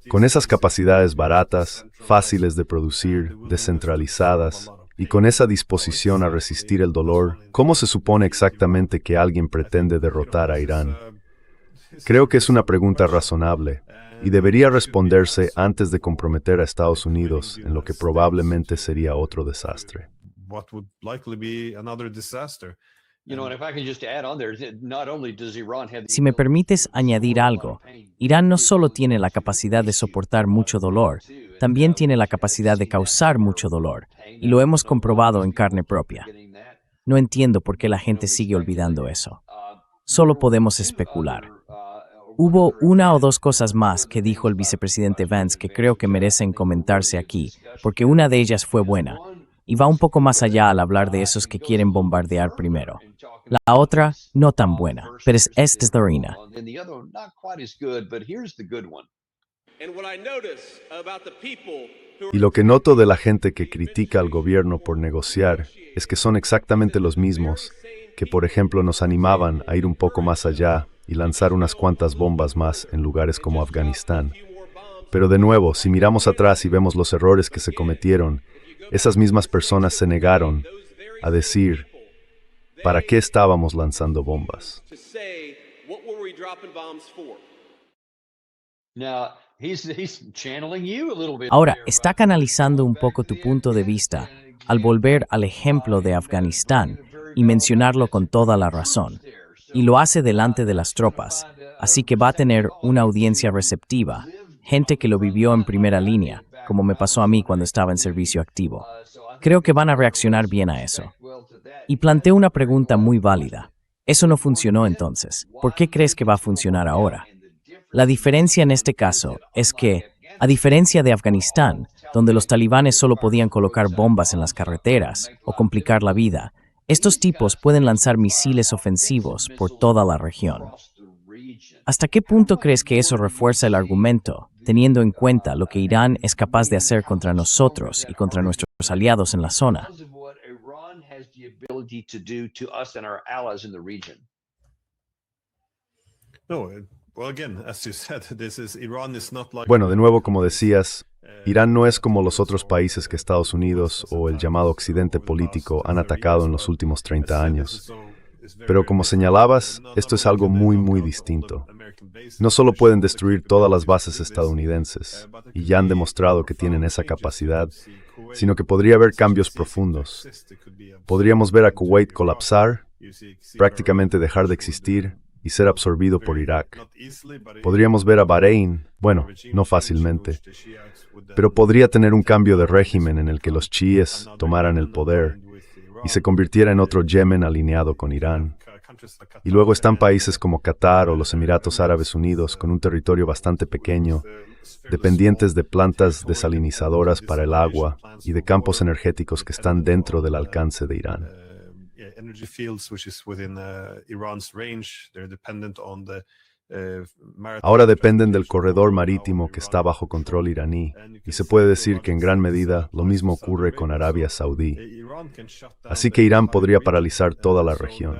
Con esas capacidades baratas, fáciles de producir, descentralizadas, y con esa disposición a resistir el dolor, ¿cómo se supone exactamente que alguien pretende derrotar a Irán? Creo que es una pregunta razonable, y debería responderse antes de comprometer a Estados Unidos en lo que probablemente sería otro desastre. Si me permites añadir algo, Irán no solo tiene la capacidad de soportar mucho dolor, también tiene la capacidad de causar mucho dolor, y lo hemos comprobado en carne propia. No entiendo por qué la gente sigue olvidando eso. Solo podemos especular. Hubo una o dos cosas más que dijo el vicepresidente Vance que creo que merecen comentarse aquí, porque una de ellas fue buena, y va un poco más allá al hablar de esos que quieren bombardear primero. La otra, no tan buena, pero esta es la harina. Y lo que noto de la gente que critica al gobierno por negociar es que son exactamente los mismos que, por ejemplo, nos animaban a ir un poco más allá y lanzar unas cuantas bombas más en lugares como Afganistán. Pero de nuevo, si miramos atrás y vemos los errores que se cometieron, esas mismas personas se negaron a decir, ¿para qué estábamos lanzando bombas? Ahora, está canalizando un poco tu punto de vista al volver al ejemplo de Afganistán y mencionarlo con toda la razón. Y lo hace delante de las tropas, así que va a tener una audiencia receptiva, gente que lo vivió en primera línea, como me pasó a mí cuando estaba en servicio activo. Creo que van a reaccionar bien a eso. Y planteo una pregunta muy válida. Eso no funcionó entonces. ¿Por qué crees que va a funcionar ahora? La diferencia en este caso es que, a diferencia de Afganistán, donde los talibanes solo podían colocar bombas en las carreteras o complicar la vida, estos tipos pueden lanzar misiles ofensivos por toda la región. ¿Hasta qué punto crees que eso refuerza el argumento, teniendo en cuenta lo que Irán es capaz de hacer contra nosotros y contra nuestros aliados en la zona? Bueno, de nuevo, como decías, Irán no es como los otros países que Estados Unidos o el llamado Occidente político han atacado en los últimos 30 años. Pero como señalabas, esto es algo muy distinto. No solo pueden destruir todas las bases estadounidenses, y ya han demostrado que tienen esa capacidad, sino que podría haber cambios profundos. Podríamos ver a Kuwait colapsar, prácticamente dejar de existir y ser absorbido por Irak. Podríamos ver a Bahrein, bueno, no fácilmente, pero podría tener un cambio de régimen en el que los chiíes tomaran el poder y se convirtiera en otro Yemen alineado con Irán. Y luego están países como Qatar o los Emiratos Árabes Unidos con un territorio bastante pequeño, dependientes de plantas desalinizadoras para el agua y de campos energéticos que están dentro del alcance de Irán. Ahora dependen del corredor marítimo que está bajo control iraní, y se puede decir que en gran medida lo mismo ocurre con Arabia Saudí. Así que Irán podría paralizar toda la región.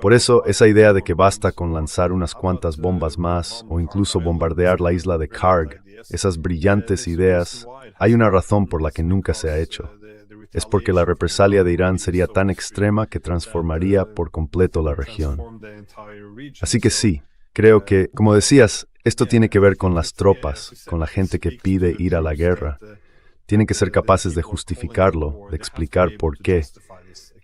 Por eso, esa idea de que basta con lanzar unas cuantas bombas más o incluso bombardear la isla de Karg, esas brillantes ideas, hay una razón por la que nunca se ha hecho. Es porque la represalia de Irán sería tan extrema que transformaría por completo la región. Así que sí, creo que, como decías, esto tiene que ver con las tropas, con la gente que pide ir a la guerra. Tienen que ser capaces de justificarlo, de explicar por qué.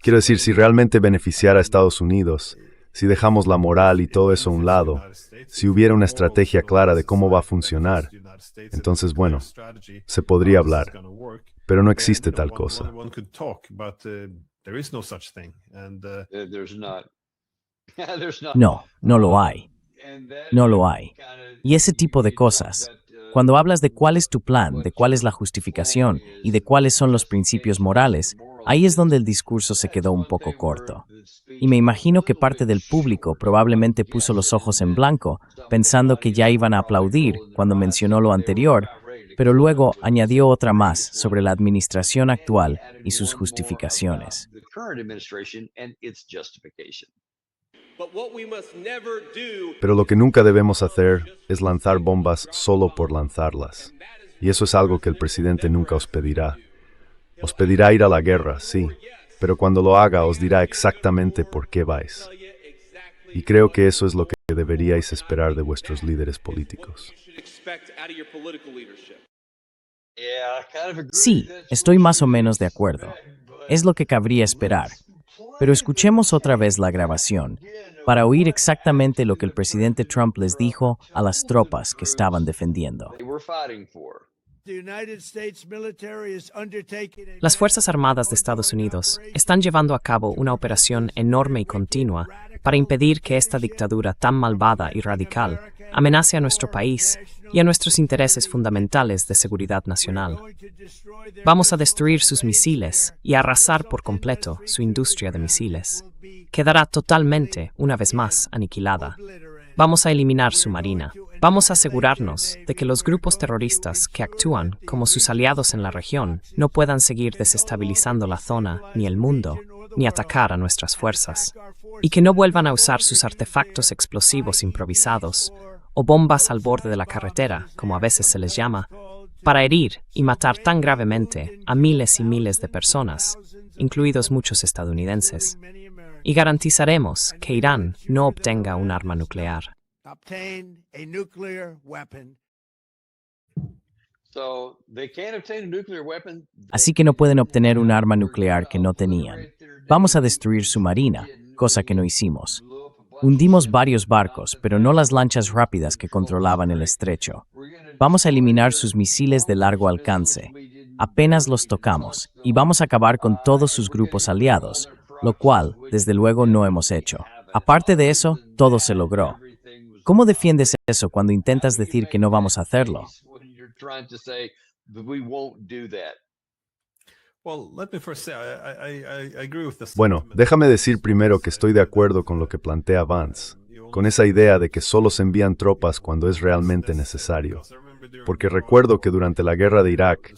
Quiero decir, si realmente beneficiara a Estados Unidos, si dejamos la moral y todo eso a un lado, si hubiera una estrategia clara de cómo va a funcionar, entonces, bueno, se podría hablar. Pero no existe tal cosa. No, no lo hay. No lo hay. Y ese tipo de cosas. Cuando hablas de cuál es tu plan, de cuál es la justificación y de cuáles son los principios morales, ahí es donde el discurso se quedó un poco corto. Y me imagino que parte del público probablemente puso los ojos en blanco, pensando que ya iban a aplaudir cuando mencionó lo anterior, pero luego añadió otra más sobre la administración actual y sus justificaciones. Pero lo que nunca debemos hacer es lanzar bombas solo por lanzarlas. Y eso es algo que el presidente nunca os pedirá. Os pedirá ir a la guerra, sí, pero cuando lo haga os dirá exactamente por qué vais. Y creo que eso es lo que deberíais esperar de vuestros líderes políticos. Sí, estoy más o menos de acuerdo. Es lo que cabría esperar. Pero escuchemos otra vez la grabación para oír exactamente lo que el presidente Trump les dijo a las tropas que estaban defendiendo. Las Fuerzas Armadas de Estados Unidos están llevando a cabo una operación enorme y continua para impedir que esta dictadura tan malvada y radical amenace a nuestro país y a nuestros intereses fundamentales de seguridad nacional. Vamos a destruir sus misiles y a arrasar por completo su industria de misiles. Quedará totalmente, una vez más, aniquilada. Vamos a eliminar su marina. Vamos a asegurarnos de que los grupos terroristas que actúan como sus aliados en la región no puedan seguir desestabilizando la zona, ni el mundo, ni atacar a nuestras fuerzas, y que no vuelvan a usar sus artefactos explosivos improvisados o bombas al borde de la carretera, como a veces se les llama, para herir y matar tan gravemente a miles y miles de personas, incluidos muchos estadounidenses. Y garantizaremos que Irán no obtenga un arma nuclear. Así que no pueden obtener un arma nuclear que no tenían. Vamos a destruir su marina, cosa que no hicimos. Hundimos varios barcos, pero no las lanchas rápidas que controlaban el estrecho. Vamos a eliminar sus misiles de largo alcance. Apenas los tocamos y vamos a acabar con todos sus grupos aliados, lo cual, desde luego, no hemos hecho. Aparte de eso, todo se logró. ¿Cómo defiendes eso cuando intentas decir que no vamos a hacerlo? Bueno, déjame decir primero que estoy de acuerdo con lo que plantea Vance, con esa idea de que solo se envían tropas cuando es realmente necesario. Porque recuerdo que durante la guerra de Irak,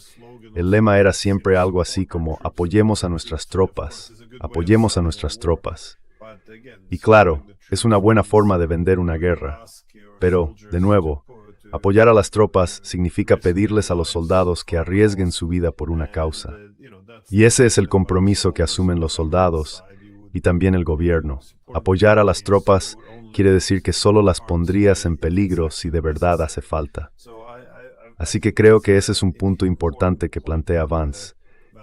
el lema era siempre algo así como apoyemos a nuestras tropas, apoyemos a nuestras tropas. Y claro, es una buena forma de vender una guerra. Pero, de nuevo, apoyar a las tropas significa pedirles a los soldados que arriesguen su vida por una causa. Y ese es el compromiso que asumen los soldados y también el gobierno. Apoyar a las tropas quiere decir que solo las pondrías en peligro si de verdad hace falta. Así que creo que ese es un punto importante que plantea Vance,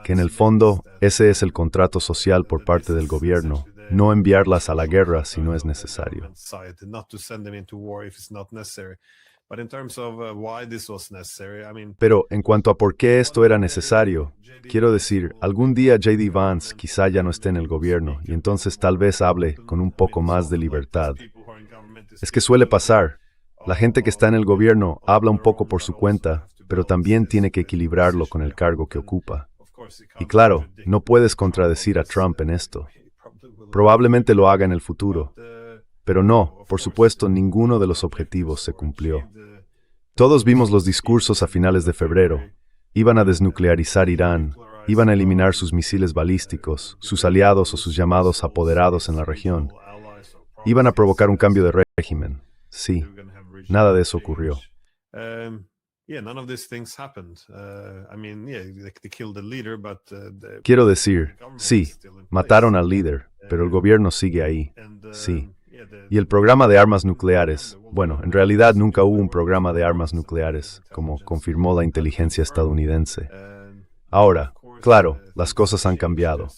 que en el fondo ese es el contrato social por parte del gobierno, no enviarlas a la guerra si no es necesario. Pero en cuanto a por qué esto era necesario, quiero decir, algún día J.D. Vance quizá ya no esté en el gobierno y entonces tal vez hable con un poco más de libertad. Es que suele pasar. La gente que está en el gobierno habla un poco por su cuenta, pero también tiene que equilibrarlo con el cargo que ocupa. Y claro, no puedes contradecir a Trump en esto. Probablemente lo haga en el futuro. Pero no, por supuesto, ninguno de los objetivos se cumplió. Todos vimos los discursos a finales de febrero. Iban a desnuclearizar Irán, iban a eliminar sus misiles balísticos, sus aliados o sus llamados apoderados en la región. Iban a provocar un cambio de régimen. Sí, nada de eso ocurrió. Quiero decir, sí, mataron al líder, pero el gobierno sigue ahí. Sí. Y el programa de armas nucleares, bueno, en realidad nunca hubo un programa de armas nucleares, como confirmó la inteligencia estadounidense. Ahora, claro, las cosas han cambiado.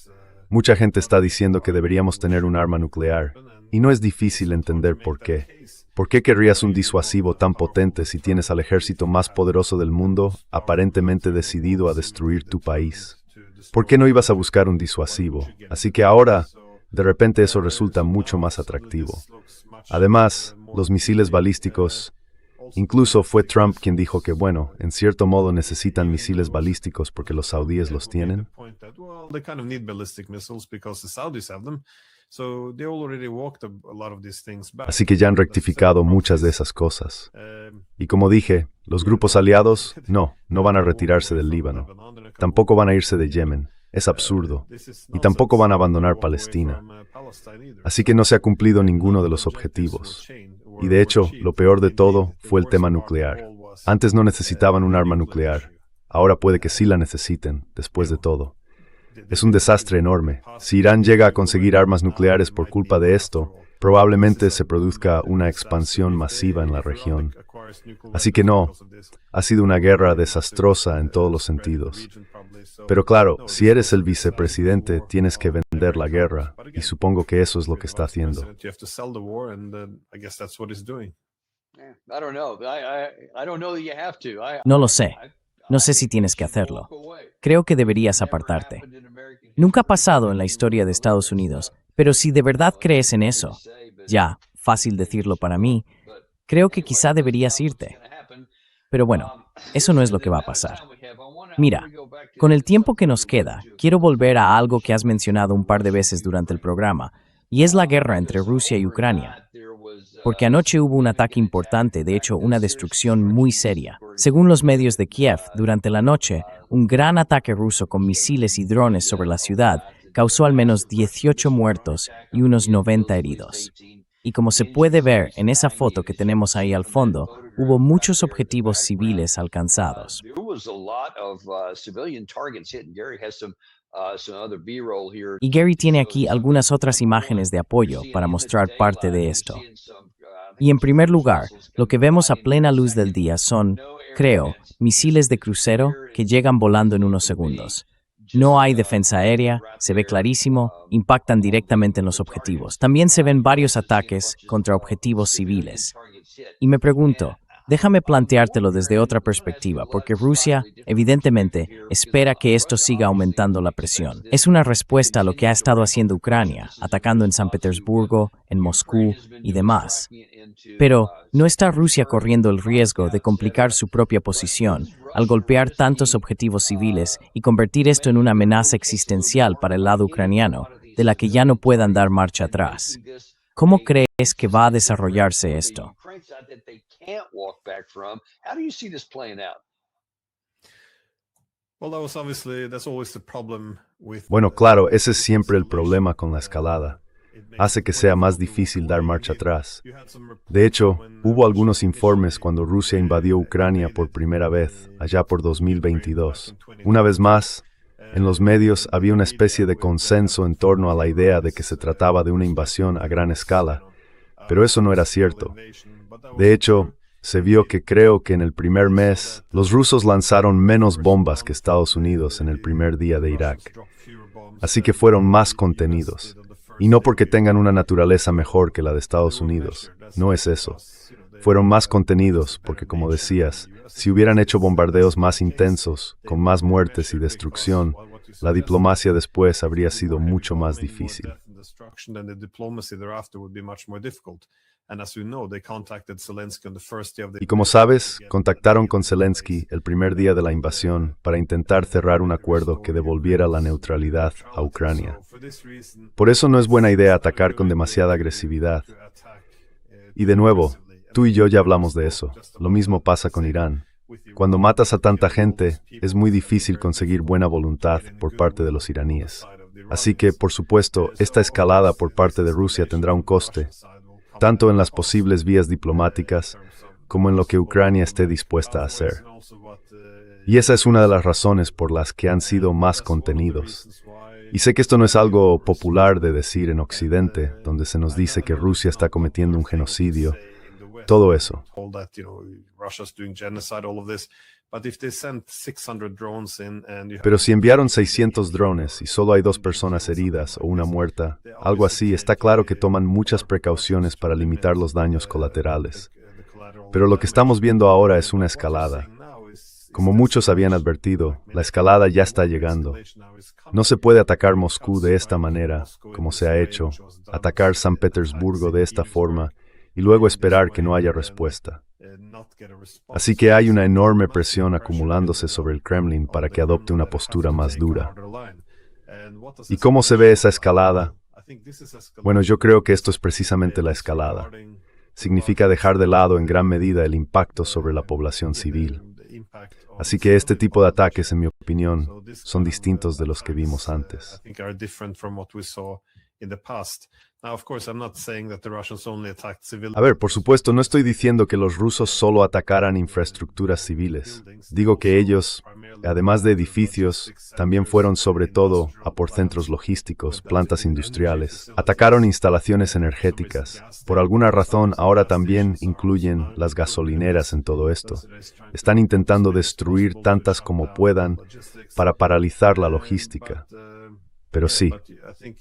Mucha gente está diciendo que deberíamos tener un arma nuclear, y no es difícil entender por qué. ¿Por qué querrías un disuasivo tan potente si tienes al ejército más poderoso del mundo aparentemente decidido a destruir tu país? ¿Por qué no ibas a buscar un disuasivo? Así que ahora, de repente eso resulta mucho más atractivo. Además, los misiles balísticos, incluso fue Trump quien dijo que, bueno, en cierto modo necesitan misiles balísticos porque los saudíes los tienen. Así que ya han rectificado muchas de esas cosas. Y como dije, los grupos aliados, no van a retirarse del Líbano. Tampoco van a irse de Yemen. Es absurdo. Y tampoco van a abandonar Palestina. Así que no se ha cumplido ninguno de los objetivos. Y de hecho, lo peor de todo fue el tema nuclear. Antes no necesitaban un arma nuclear. Ahora puede que sí la necesiten, después de todo. Es un desastre enorme. Si Irán llega a conseguir armas nucleares por culpa de esto, probablemente se produzca una expansión masiva en la región. Así que no, ha sido una guerra desastrosa en todos los sentidos. Pero claro, si eres el vicepresidente, tienes que vender la guerra, y supongo que eso es lo que está haciendo. No lo sé. No sé si tienes que hacerlo. Creo que deberías apartarte. Nunca ha pasado en la historia de Estados Unidos, pero si de verdad crees en eso, ya, fácil decirlo para mí, creo que quizá deberías irte. Pero bueno, eso no es lo que va a pasar. Mira, con el tiempo que nos queda, quiero volver a algo que has mencionado un par de veces durante el programa, y es la guerra entre Rusia y Ucrania. Porque anoche hubo un ataque importante, de hecho, una destrucción muy seria. Según los medios de Kiev, durante la noche, un gran ataque ruso con misiles y drones sobre la ciudad causó al menos 18 muertos y unos 90 heridos. Y como se puede ver en esa foto que tenemos ahí al fondo, hubo muchos objetivos civiles alcanzados. Y Gary tiene aquí algunas otras imágenes de apoyo para mostrar parte de esto. Y en primer lugar, lo que vemos a plena luz del día son, creo, misiles de crucero que llegan volando en unos segundos. No hay defensa aérea, se ve clarísimo, impactan directamente en los objetivos. También se ven varios ataques contra objetivos civiles. Y me pregunto, Déjame planteártelo desde otra perspectiva, porque Rusia, evidentemente, espera que esto siga aumentando la presión. Es una respuesta a lo que ha estado haciendo Ucrania, atacando en San Petersburgo, en Moscú y demás. Pero, ¿no está Rusia corriendo el riesgo de complicar su propia posición al golpear tantos objetivos civiles y convertir esto en una amenaza existencial para el lado ucraniano, de la que ya no puedan dar marcha atrás? ¿Cómo crees que va a desarrollarse esto? Bueno, claro, ese es siempre el problema con la escalada. Hace que sea más difícil dar marcha atrás. De hecho, hubo algunos informes cuando Rusia invadió Ucrania por primera vez, allá por 2022. Una vez más, en los medios había una especie de consenso en torno a la idea de que se trataba de una invasión a gran escala, pero eso no era cierto. De hecho, se vio que creo que en el primer mes, los rusos lanzaron menos bombas que Estados Unidos en el primer día de Irak. Así que fueron más contenidos. Y no porque tengan una naturaleza mejor que la de Estados Unidos, no es eso. Fueron más contenidos porque, como decías, si hubieran hecho bombardeos más intensos, con más muertes y destrucción, la diplomacia después habría sido mucho más difícil. Y como sabes, contactaron con Zelensky el primer día de la invasión para intentar cerrar un acuerdo que devolviera la neutralidad a Ucrania. Por eso no es buena idea atacar con demasiada agresividad. Y de nuevo, tú y yo ya hablamos de eso. Lo mismo pasa con Irán. Cuando matas a tanta gente, es muy difícil conseguir buena voluntad por parte de los iraníes. Así que, por supuesto, esta escalada por parte de Rusia tendrá un coste, tanto en las posibles vías diplomáticas como en lo que Ucrania esté dispuesta a hacer. Y esa es una de las razones por las que han sido más contenidos. Y sé que esto no es algo popular de decir en Occidente, donde se nos dice que Rusia está cometiendo un genocidio, todo eso. Pero si enviaron 600 drones y solo hay 2 personas heridas o una muerta, algo así, está claro que toman muchas precauciones para limitar los daños colaterales. Pero lo que estamos viendo ahora es una escalada. Como muchos habían advertido, la escalada ya está llegando. No se puede atacar Moscú de esta manera, como se ha hecho, atacar San Petersburgo de esta forma y luego esperar que no haya respuesta. Así que hay una enorme presión acumulándose sobre el Kremlin para que adopte una postura más dura. ¿Y cómo se ve esa escalada? Bueno, yo creo que esto es precisamente la escalada. Significa dejar de lado en gran medida el impacto sobre la población civil. Así que este tipo de ataques, en mi opinión, son distintos de los que vimos antes. A ver, por supuesto, no estoy diciendo que los rusos solo atacaran infraestructuras civiles. Digo que ellos, además de edificios, también fueron sobre todo a por centros logísticos, plantas industriales. Atacaron instalaciones energéticas. Por alguna razón, ahora también incluyen las gasolineras en todo esto. Están intentando destruir tantas como puedan para paralizar la logística. Pero sí,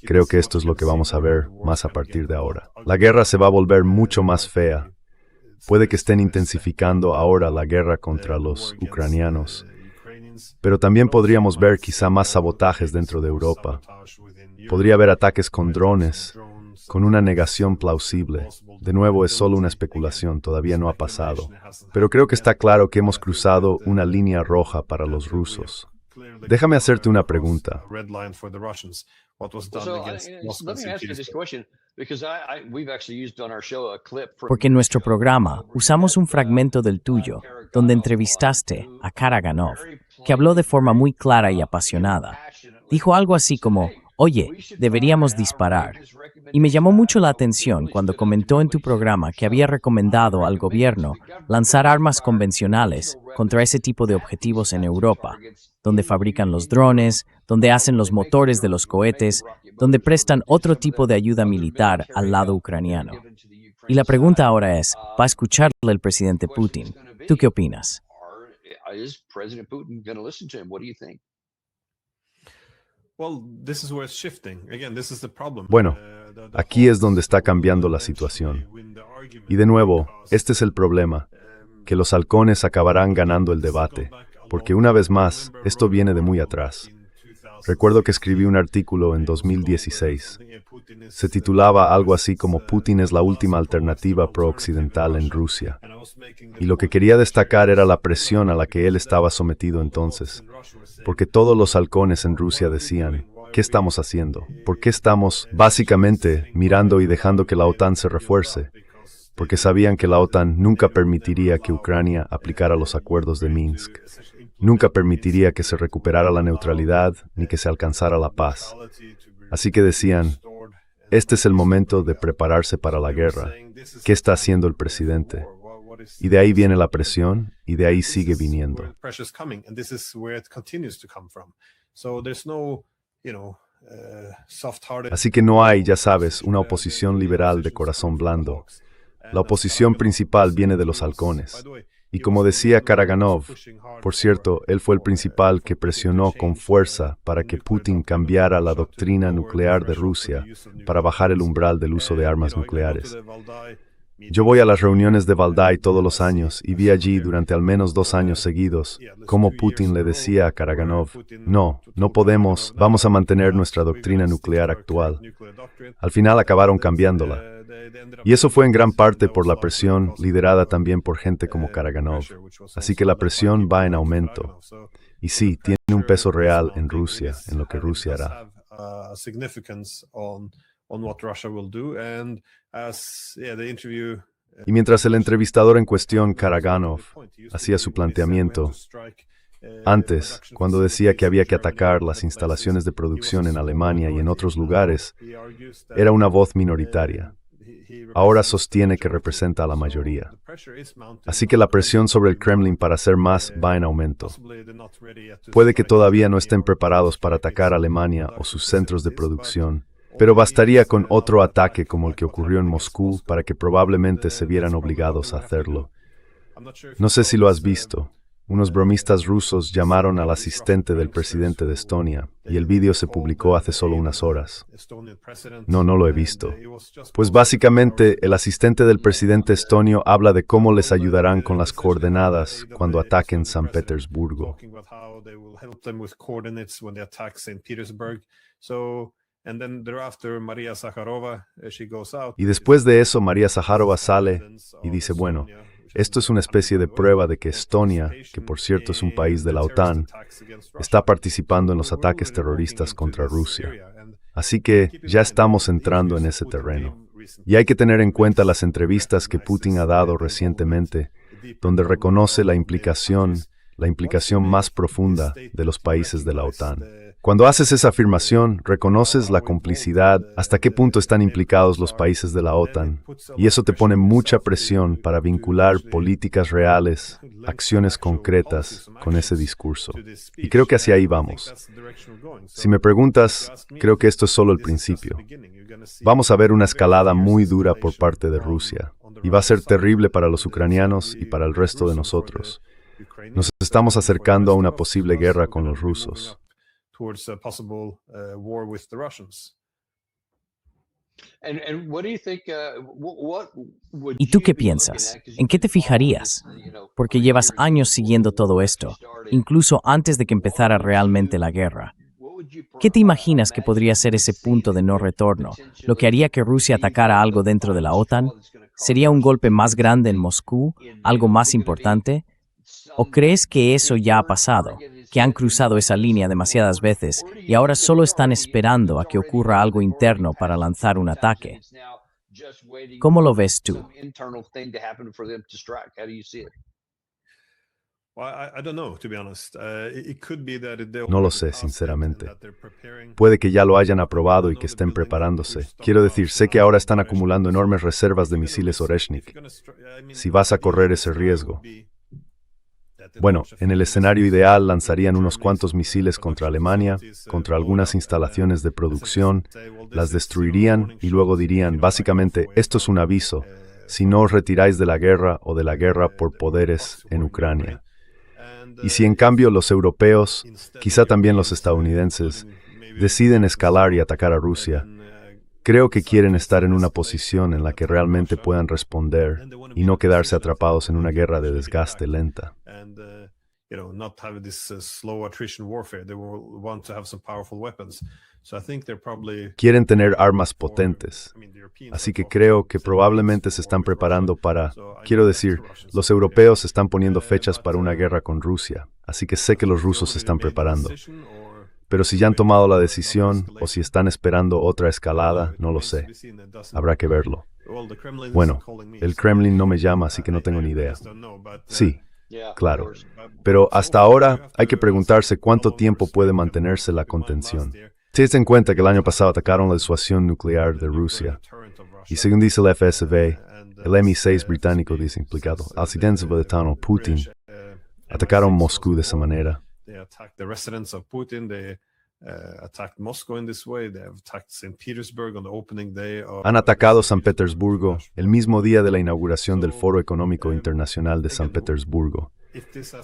creo que esto es lo que vamos a ver más a partir de ahora. La guerra se va a volver mucho más fea. Puede que estén intensificando ahora la guerra contra los ucranianos, pero también podríamos ver quizá más sabotajes dentro de Europa. Podría haber ataques con drones, con una negación plausible. De nuevo, es solo una especulación, todavía no ha pasado. Pero creo que está claro que hemos cruzado una línea roja para los rusos. Déjame hacerte una pregunta. Porque en nuestro programa usamos un fragmento del tuyo, donde entrevistaste a Karaganov, que habló de forma muy clara y apasionada. Dijo algo así como, oye, deberíamos disparar. Y me llamó mucho la atención cuando comentó en tu programa que había recomendado al gobierno lanzar armas convencionales contra ese tipo de objetivos en Europa, donde fabrican los drones, donde hacen los motores de los cohetes, donde prestan otro tipo de ayuda militar al lado ucraniano. Y la pregunta ahora es, ¿va a escucharle el presidente Putin? ¿Tú qué opinas? Bueno, aquí es donde está cambiando la situación. Y de nuevo, este es el problema. que los halcones acabarán ganando el debate, porque una vez más, esto viene de muy atrás. Recuerdo que escribí un artículo en 2016. Se titulaba algo así como Putin es la última alternativa pro-occidental en Rusia. Y lo que quería destacar era la presión a la que él estaba sometido entonces, porque todos los halcones en Rusia decían, ¿qué estamos haciendo? ¿Por qué estamos, básicamente, mirando y dejando que la OTAN se refuerce? Porque sabían que la OTAN nunca permitiría que Ucrania aplicara los acuerdos de Minsk. Nunca permitiría que se recuperara la neutralidad ni que se alcanzara la paz. Así que decían, este es el momento de prepararse para la guerra. ¿Qué está haciendo el presidente? Y de ahí viene la presión y de ahí sigue viniendo. Así que no hay, ya sabes, una oposición liberal de corazón blando. La oposición principal viene de los halcones. Y como decía Karaganov, por cierto, él fue el principal que presionó con fuerza para que Putin cambiara la doctrina nuclear de Rusia para bajar el umbral del uso de armas nucleares. Yo voy a las reuniones de Valdai todos los años y vi allí durante al menos 2 años seguidos cómo Putin le decía a Karaganov, no podemos, vamos a mantener nuestra doctrina nuclear actual. Al final acabaron cambiándola. Y eso fue en gran parte por la presión liderada también por gente como Karaganov. Así que la presión va en aumento. Y sí, tiene un peso real en Rusia, en lo que Rusia hará. Y mientras el entrevistador en cuestión, Karaganov, hacía su planteamiento, antes, cuando decía que había que atacar las instalaciones de producción en Alemania y en otros lugares, era una voz minoritaria. Ahora sostiene que representa a la mayoría. Así que la presión sobre el Kremlin para hacer más va en aumento. Puede que todavía no estén preparados para atacar Alemania o sus centros de producción, pero bastaría con otro ataque como el que ocurrió en Moscú para que probablemente se vieran obligados a hacerlo. No sé si lo has visto. Unos bromistas rusos llamaron al asistente del presidente de Estonia, y el vídeo se publicó hace solo unas horas. No lo he visto. Pues básicamente, el asistente del presidente estonio habla de cómo les ayudarán con las coordenadas cuando ataquen San Petersburgo. Y después de eso, María Zaharova sale y dice, bueno, esto es una especie de prueba de que Estonia, que por cierto es un país de la OTAN, está participando en los ataques terroristas contra Rusia. Así que ya estamos entrando en ese terreno. Y hay que tener en cuenta las entrevistas que Putin ha dado recientemente, donde reconoce la implicación más profunda de los países de la OTAN. Cuando haces esa afirmación, reconoces la complicidad, hasta qué punto están implicados los países de la OTAN, y eso te pone mucha presión para vincular políticas reales, acciones concretas con ese discurso. Y creo que hacia ahí vamos. Si me preguntas, creo que esto es solo el principio. Vamos a ver una escalada muy dura por parte de Rusia, y va a ser terrible para los ucranianos y para el resto de nosotros. Nos estamos acercando a una posible guerra con los rusos. ¿Y tú qué piensas? ¿En qué te fijarías? Porque llevas años siguiendo todo esto, incluso antes de que empezara realmente la guerra. ¿Qué te imaginas que podría ser ese punto de no retorno, lo que haría que Rusia atacara algo dentro de la OTAN? ¿Sería un golpe más grande en Moscú? ¿Algo más importante? ¿O crees que eso ya ha pasado, que han cruzado esa línea demasiadas veces y ahora solo están esperando a que ocurra algo interno para lanzar un ataque? ¿Cómo lo ves tú? No lo sé, sinceramente. Puede que ya lo hayan aprobado y que estén preparándose. Quiero decir, sé que ahora están acumulando enormes reservas de misiles Oreshnik. Si vas a correr ese riesgo. Bueno, en el escenario ideal lanzarían unos cuantos misiles contra Alemania, contra algunas instalaciones de producción, las destruirían y luego dirían, básicamente, esto es un aviso, si no os retiráis de la guerra o de la guerra por poderes en Ucrania. Y si en cambio los europeos, quizá también los estadounidenses, deciden escalar y atacar a Rusia, Creo que quieren estar en una posición en la que realmente puedan responder y no quedarse atrapados en una guerra de desgaste lenta. Quieren tener armas potentes, así que creo que probablemente se están preparando para, quiero decir, los europeos están poniendo fechas para una guerra con Rusia, así que sé que los rusos se están preparando. Pero si ya han tomado la decisión o si están esperando otra escalada, no lo sé. Habrá que verlo. Bueno, el Kremlin no me llama, así que no tengo ni idea. Sí, claro. Pero hasta ahora hay que preguntarse cuánto tiempo puede mantenerse la contención. Ten en cuenta que el año pasado atacaron la disuasión nuclear de Rusia. Y según dice el FSB, el MI6 británico dice implicado, Occidente de Putin, atacaron Moscú de esa manera. Han atacado San Petersburgo el mismo día de la inauguración del Foro Económico Internacional de San Petersburgo.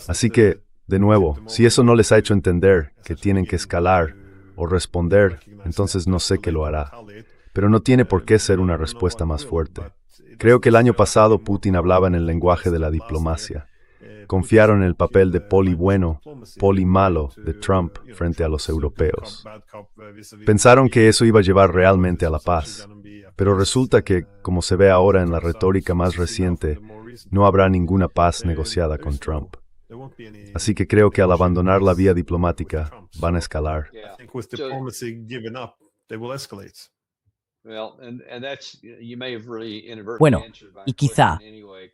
Así que, de nuevo, si eso no les ha hecho entender que tienen que escalar o responder, entonces no sé qué lo hará. Pero no tiene por qué ser una respuesta más fuerte. Creo que el año pasado Putin hablaba en el lenguaje de la diplomacia. Confiaron en el papel de poli bueno, poli malo de Trump frente a los europeos. Pensaron que eso iba a llevar realmente a la paz. Pero resulta que, como se ve ahora en la retórica más reciente, no habrá ninguna paz negociada con Trump. Así que creo que al abandonar la vía diplomática, van a escalar. Bueno, y quizá,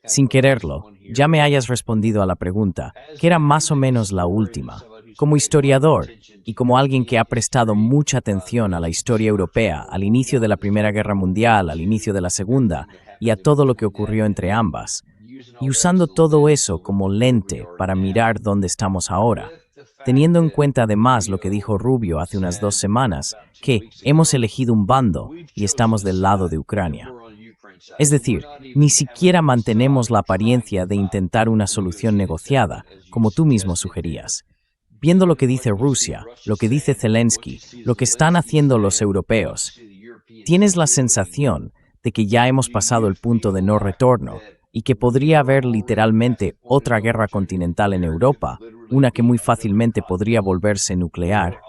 sin quererlo, ya me hayas respondido a la pregunta, que era más o menos la última. Como historiador y como alguien que ha prestado mucha atención a la historia europea, al inicio de la Primera Guerra Mundial, al inicio de la Segunda, y a todo lo que ocurrió entre ambas, y usando todo eso como lente para mirar dónde estamos ahora, teniendo en cuenta además lo que dijo Rubio hace unas 2 semanas, que hemos elegido un bando y estamos del lado de Ucrania. Es decir, ni siquiera mantenemos la apariencia de intentar una solución negociada, como tú mismo sugerías. Viendo lo que dice Rusia, lo que dice Zelensky, lo que están haciendo los europeos, tienes la sensación de que ya hemos pasado el punto de no retorno y que podría haber literalmente otra guerra continental en Europa, una que muy fácilmente podría volverse nuclear.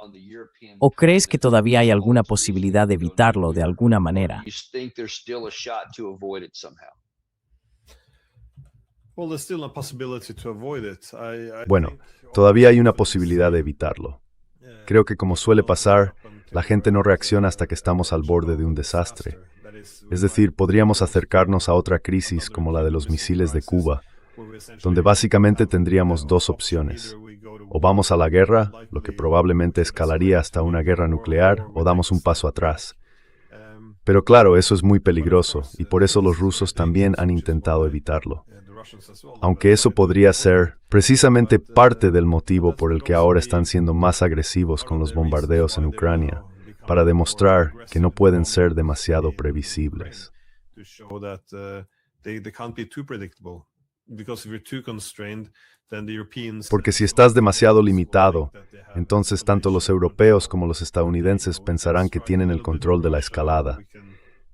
¿O crees que todavía hay alguna posibilidad de evitarlo de alguna manera? Bueno, todavía hay una posibilidad de evitarlo. Creo que como suele pasar, la gente no reacciona hasta que estamos al borde de un desastre. Es decir, podríamos acercarnos a otra crisis como la de los misiles de Cuba, donde básicamente tendríamos 2 opciones. O vamos a la guerra, lo que probablemente escalaría hasta una guerra nuclear, o damos un paso atrás. Pero claro, eso es muy peligroso, y por eso los rusos también han intentado evitarlo. Aunque eso podría ser precisamente parte del motivo por el que ahora están siendo más agresivos con los bombardeos en Ucrania, para demostrar que no pueden ser demasiado previsibles. Porque si estás demasiado limitado, entonces tanto los europeos como los estadounidenses pensarán que tienen el control de la escalada,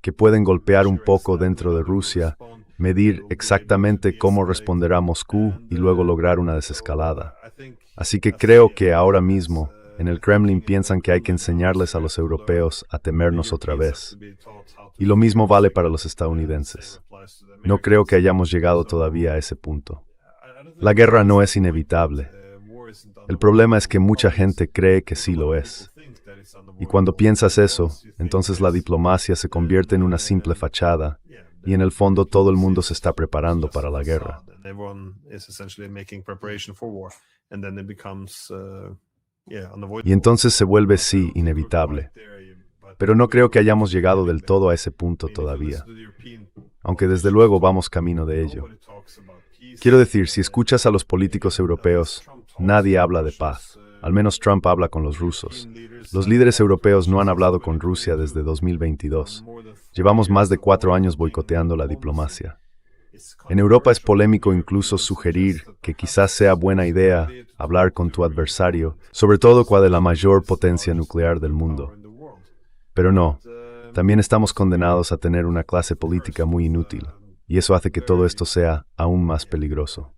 que pueden golpear un poco dentro de Rusia, medir exactamente cómo responderá Moscú y luego lograr una desescalada. Así que creo que ahora mismo, en el Kremlin piensan que hay que enseñarles a los europeos a temernos otra vez. Y lo mismo vale para los estadounidenses. No creo que hayamos llegado todavía a ese punto. La guerra no es inevitable. El problema es que mucha gente cree que sí lo es. Y cuando piensas eso, entonces la diplomacia se convierte en una simple fachada, y en el fondo todo el mundo se está preparando para la guerra. Y entonces se vuelve, sí, inevitable. Pero no creo que hayamos llegado del todo a ese punto todavía, aunque desde luego vamos camino de ello. Quiero decir, si escuchas a los políticos europeos, nadie habla de paz. Al menos Trump habla con los rusos. Los líderes europeos no han hablado con Rusia desde 2022. Llevamos más de 4 años boicoteando la diplomacia. En Europa es polémico incluso sugerir que quizás sea buena idea hablar con tu adversario, sobre todo cuando de la mayor potencia nuclear del mundo. Pero no, también estamos condenados a tener una clase política muy inútil, y eso hace que todo esto sea aún más peligroso.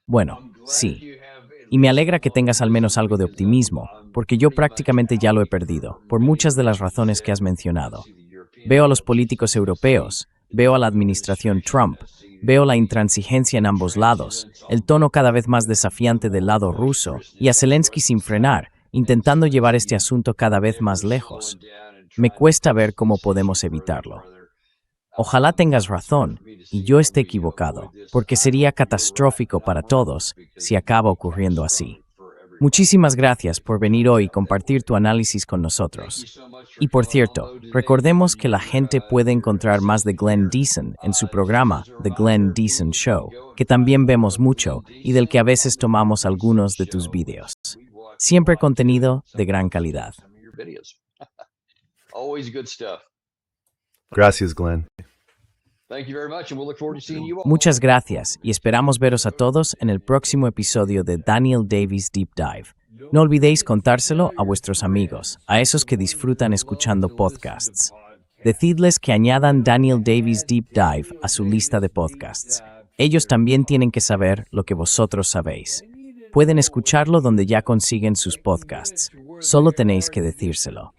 Bueno, sí. Y me alegra que tengas al menos algo de optimismo, porque yo prácticamente ya lo he perdido, por muchas de las razones que has mencionado. Veo a los políticos europeos, veo a la administración Trump, veo la intransigencia en ambos lados, el tono cada vez más desafiante del lado ruso, y a Zelensky sin frenar, intentando llevar este asunto cada vez más lejos. Me cuesta ver cómo podemos evitarlo. Ojalá tengas razón y yo esté equivocado, porque sería catastrófico para todos si acaba ocurriendo así. Muchísimas gracias por venir hoy y compartir tu análisis con nosotros. Y por cierto, recordemos que la gente puede encontrar más de Glenn Deason en su programa The Glenn Deason Show, que también vemos mucho y del que a veces tomamos algunos de tus vídeos. Siempre contenido de gran calidad. Gracias, Glenn. Muchas gracias y esperamos veros a todos en el próximo episodio de Daniel Davies Deep Dive. No olvidéis contárselo a vuestros amigos, a esos que disfrutan escuchando podcasts. Decidles que añadan Daniel Davies Deep Dive a su lista de podcasts. Ellos también tienen que saber lo que vosotros sabéis. Pueden escucharlo donde ya consiguen sus podcasts. Solo tenéis que decírselo.